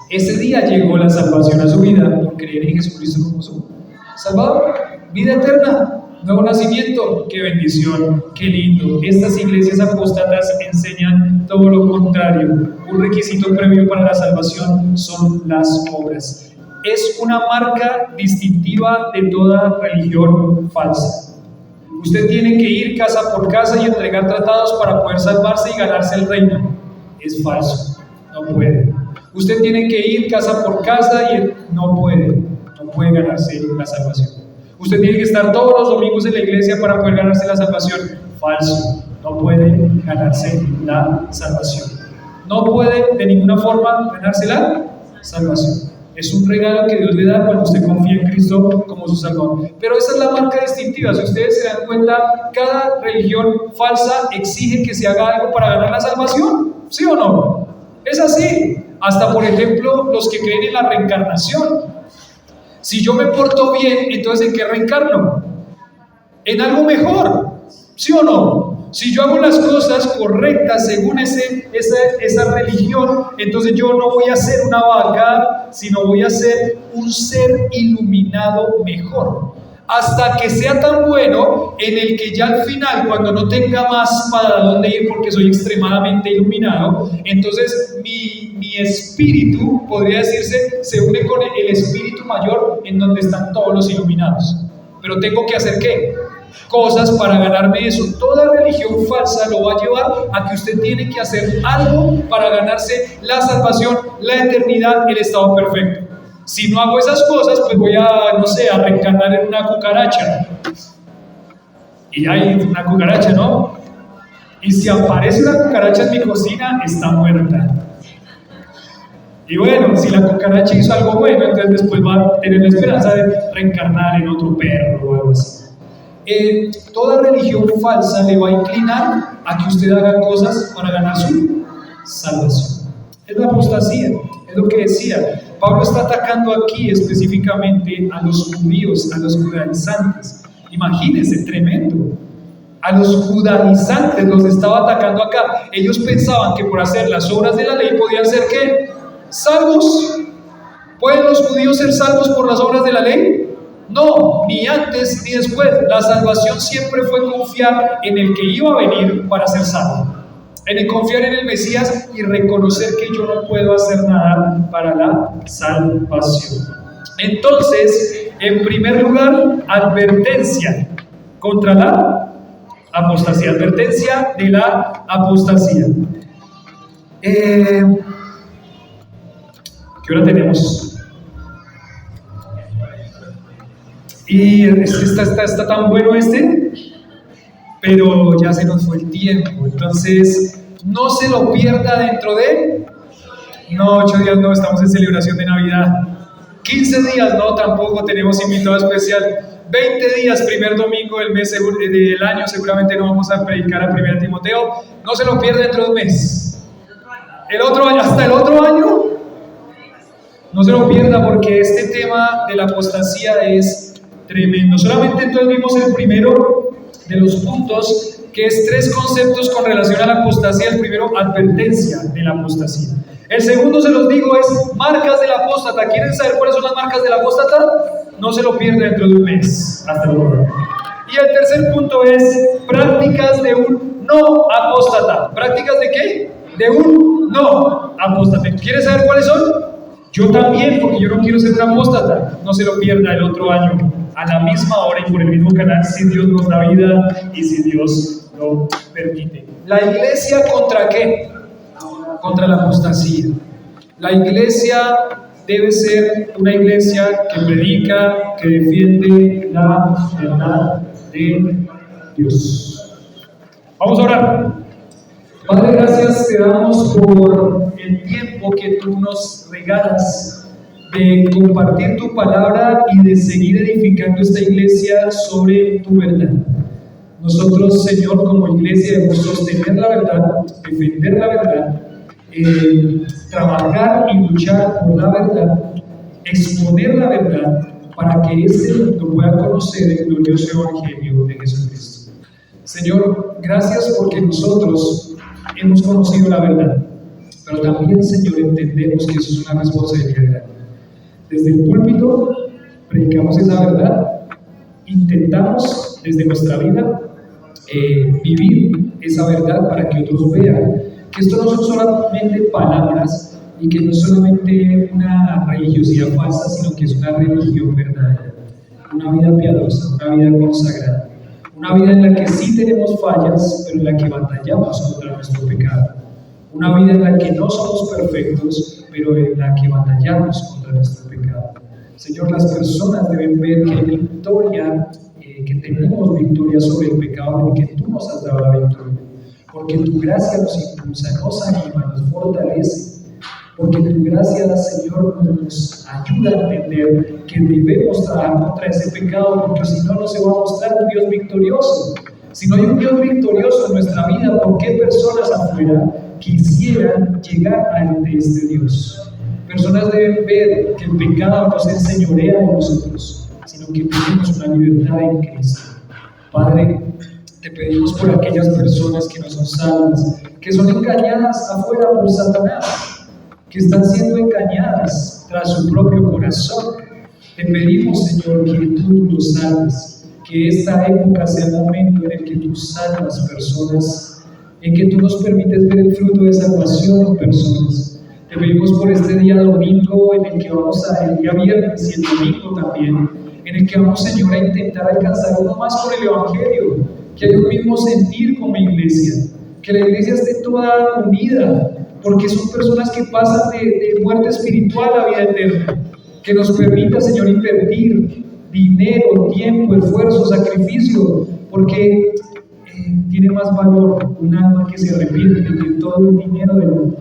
Ese día llegó la salvación a su vida por creer en Jesucristo como su Salvador. Vida eterna, nuevo nacimiento. ¡Qué bendición! ¡Qué lindo! Estas iglesias apóstatas enseñan todo lo contrario. Un requisito previo para la salvación son las obras. Es una marca distintiva de toda religión falsa. Usted tiene que ir casa por casa y entregar tratados para poder salvarse y ganarse el reino. Es falso, no puede. Usted tiene que ir casa por casa y no puede ganarse la salvación. Usted tiene que estar todos los domingos en la iglesia para poder ganarse la salvación. Falso, no puede ganarse la salvación. No puede de ninguna forma ganarse la salvación. Es un regalo que Dios le da cuando usted confía en Cristo como su Salvador. Pero esa es la marca distintiva. Si ustedes se dan cuenta, cada religión falsa exige que se haga algo para ganar la salvación. ¿Sí o no? Es así. Hasta, por ejemplo, los que creen en la reencarnación. Si yo me porto bien, entonces ¿en qué reencarno? En algo mejor. ¿Sí o no? Si yo hago las cosas correctas según esa religión, entonces yo no voy a ser una vaca, sino voy a ser un ser iluminado mejor. Hasta que sea tan bueno en el que ya al final, cuando no tenga más para dónde ir porque soy extremadamente iluminado, entonces mi espíritu, podría decirse, se une con el espíritu mayor en donde están todos los iluminados. Pero tengo que hacer ¿qué? Cosas para ganarme eso. Toda religión falsa lo va a llevar a que usted tiene que hacer algo para ganarse la salvación, la eternidad, el estado perfecto. Si no hago esas cosas, pues voy a, no sé, a reencarnar en una cucaracha. Y hay una cucaracha, ¿no? Y si aparece una cucaracha en mi cocina, está muerta. Y bueno, si la cucaracha hizo algo bueno, entonces después va a tener la esperanza de reencarnar en otro perro o algo así. Toda religión falsa le va a inclinar a que usted haga cosas para ganar su salvación. Es la apostasía, es lo que decía. Pablo está atacando aquí específicamente a los judíos, a los judaizantes. Imagínense, tremendo. A los judaizantes los estaba atacando acá. Ellos pensaban que por hacer las obras de la ley podían ser ¿qué? Salvos. ¿Pueden los judíos ser salvos por las obras de la ley? No, ni antes ni después. La salvación siempre fue confiar en el que iba a venir para ser salvo, en el confiar en el Mesías y reconocer que yo no puedo hacer nada para la salvación. Entonces, en primer lugar, advertencia contra la apostasía, advertencia de la apostasía. ¿Qué hora tenemos? Y está tan bueno pero ya se nos fue el tiempo. Entonces, no se lo pierda dentro de... No, 8 días no, estamos en celebración de Navidad. 15 días no, tampoco tenemos invitado especial. 20 días, primer domingo del mes del año, seguramente no vamos a predicar a 1 Timoteo. No se lo pierda dentro de un mes. El otro año, hasta el otro año. No se lo pierda porque este tema de la apostasía es Tremendo. Solamente entonces vimos el primero de los puntos, que es 3 conceptos con relación a la apostasía. El primero, advertencia de la apostasía. El segundo, se los digo, es marcas del apóstata. ¿Quieren saber cuáles son las marcas del apóstata? No se lo pierdan dentro de un mes. Hasta luego. Y el tercer punto es prácticas de un no apóstata. ¿Prácticas de qué? De un no apóstata. ¿Quieres saber cuáles son? Yo también, porque yo no quiero ser un apóstata. No se lo pierda el otro año, a la misma hora y por el mismo canal, si Dios nos da vida y si Dios lo permite. ¿La iglesia contra qué? Contra la apostasía. La iglesia debe ser una iglesia que predica, que defiende la verdad de Dios. Vamos a orar. Padre, gracias te damos por el tiempo que tú nos regalas de compartir tu palabra y de seguir edificando esta iglesia sobre tu verdad. Nosotros, Señor, como iglesia debemos sostener la verdad, defender la verdad, trabajar y luchar por la verdad, exponer la verdad para que este mundo pueda conocer el glorioso evangelio de Jesucristo. Señor, gracias porque nosotros hemos conocido la verdad, pero también, Señor, entendemos que eso es una responsabilidad. Desde el púlpito predicamos esa verdad, intentamos desde nuestra vida vivir esa verdad para que otros vean que esto no son solamente palabras y que no es solamente una religiosidad falsa, sino que es una religión verdadera, una vida piadosa, una vida consagrada, una vida en la que sí tenemos fallas, pero en la que batallamos contra nuestro pecado, una vida en la que no somos perfectos, pero en la que batallamos contra nuestro pecado. Señor, las personas deben ver que hay victoria, que tenemos victoria sobre el pecado, porque tú nos has dado la victoria, porque tu gracia nos impulsa, nos anima, nos fortalece, porque tu gracia, Señor, nos ayuda a entender que debemos trabajar contra ese pecado, porque si no, no se va a mostrar un Dios victorioso. Si no hay un Dios victorioso en nuestra vida, ¿por qué personas afuera quisieran llegar ante este Dios? Personas deben ver que el pecado no se enseñorea en nosotros, sino que tenemos una libertad en Cristo. Padre, te pedimos por aquellas personas que no son salvas, que son engañadas afuera por Satanás, que están siendo engañadas tras su propio corazón. Te pedimos, Señor, que tú los salves, que esta época sea el momento en el que tú salvas personas, en que tú nos permites ver el fruto de salvación en personas. Te pedimos por este día domingo, en el que vamos el día viernes y el domingo también, en el que vamos, Señor, a intentar alcanzar uno más con el Evangelio, que haya un mismo sentir como iglesia, que la iglesia esté toda unida, porque son personas que pasan de muerte espiritual a vida eterna, que nos permita, Señor, invertir dinero, tiempo, esfuerzo, sacrificio, porque tiene más valor un alma que se arrepiente que todo el dinero del mundo.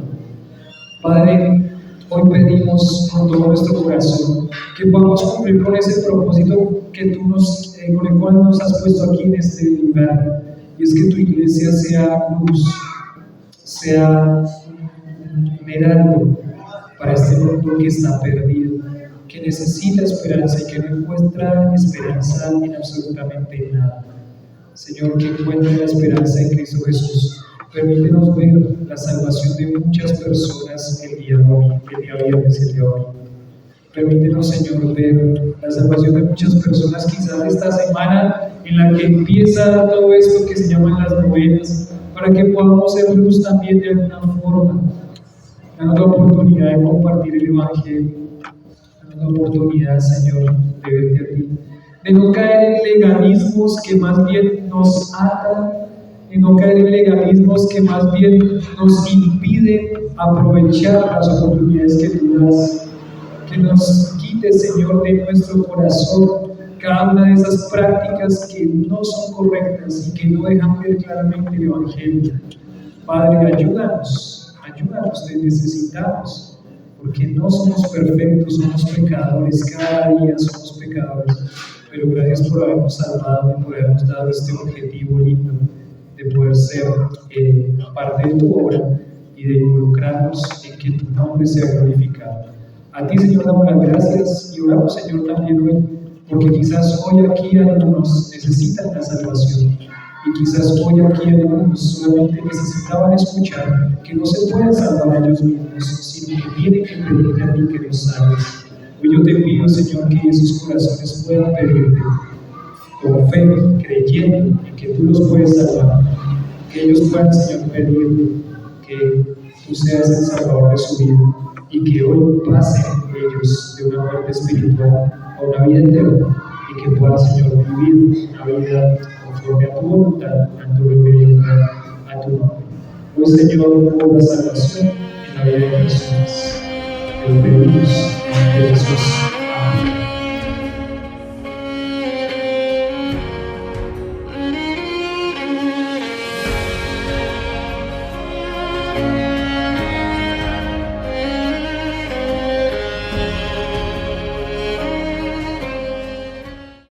Padre, hoy pedimos con todo nuestro corazón que podamos cumplir con ese propósito que tú con el cual nos has puesto aquí en este lugar, y es que tu iglesia sea luz, sea un heraldo para este mundo que está perdido, que necesita esperanza y que no encuentra esperanza en absolutamente nada. Señor, que encuentre la esperanza en Cristo Jesús. Permítenos ver la salvación de muchas personas el día viernes y el día domingo. Permítenos, Señor, ver la salvación de muchas personas quizás esta semana en la que empieza todo esto que se llaman las novenas, para que podamos ser luz también de alguna forma. Danos la oportunidad de compartir el Evangelio. Danos la oportunidad, Señor, de verte a ti. De no caer en legalismos que más bien nos atan, de no caer en legalismos que más bien nos impiden aprovechar las oportunidades que tú das. Que nos quite, Señor, de nuestro corazón cada una de esas prácticas que no son correctas y que no dejan ver claramente el Evangelio. Padre, ayúdanos, te necesitamos, porque no somos perfectos, somos pecadores, cada día somos pecadores, pero gracias por habernos salvado y por habernos dado este objetivo lindo de poder ser parte de tu obra y de involucrarnos en que tu nombre sea glorificado. A ti, Señor, damos las gracias y oramos, Señor, también hoy porque quizás hoy aquí algunos necesitan la salvación y quizás hoy aquí algunos solamente necesitaban escuchar que no se pueden salvar a ellos mismos, sino que tienen que pedirte a ti que los salves. Hoy yo te pido, Señor, que esos corazones puedan pedirte con fe, creyendo en que tú los puedes salvar, que ellos puedan, Señor, pedir que tú seas el salvador de su vida y que hoy pasen ellos de una muerte espiritual a una vida eterna y que puedan, Señor, vivir una vida conforme a tu voluntad, a tu gloria y honra, a tu nombre. Hoy, Señor, por la salvación en la vida de personas, te lo pedimos en el nombre de Jesús.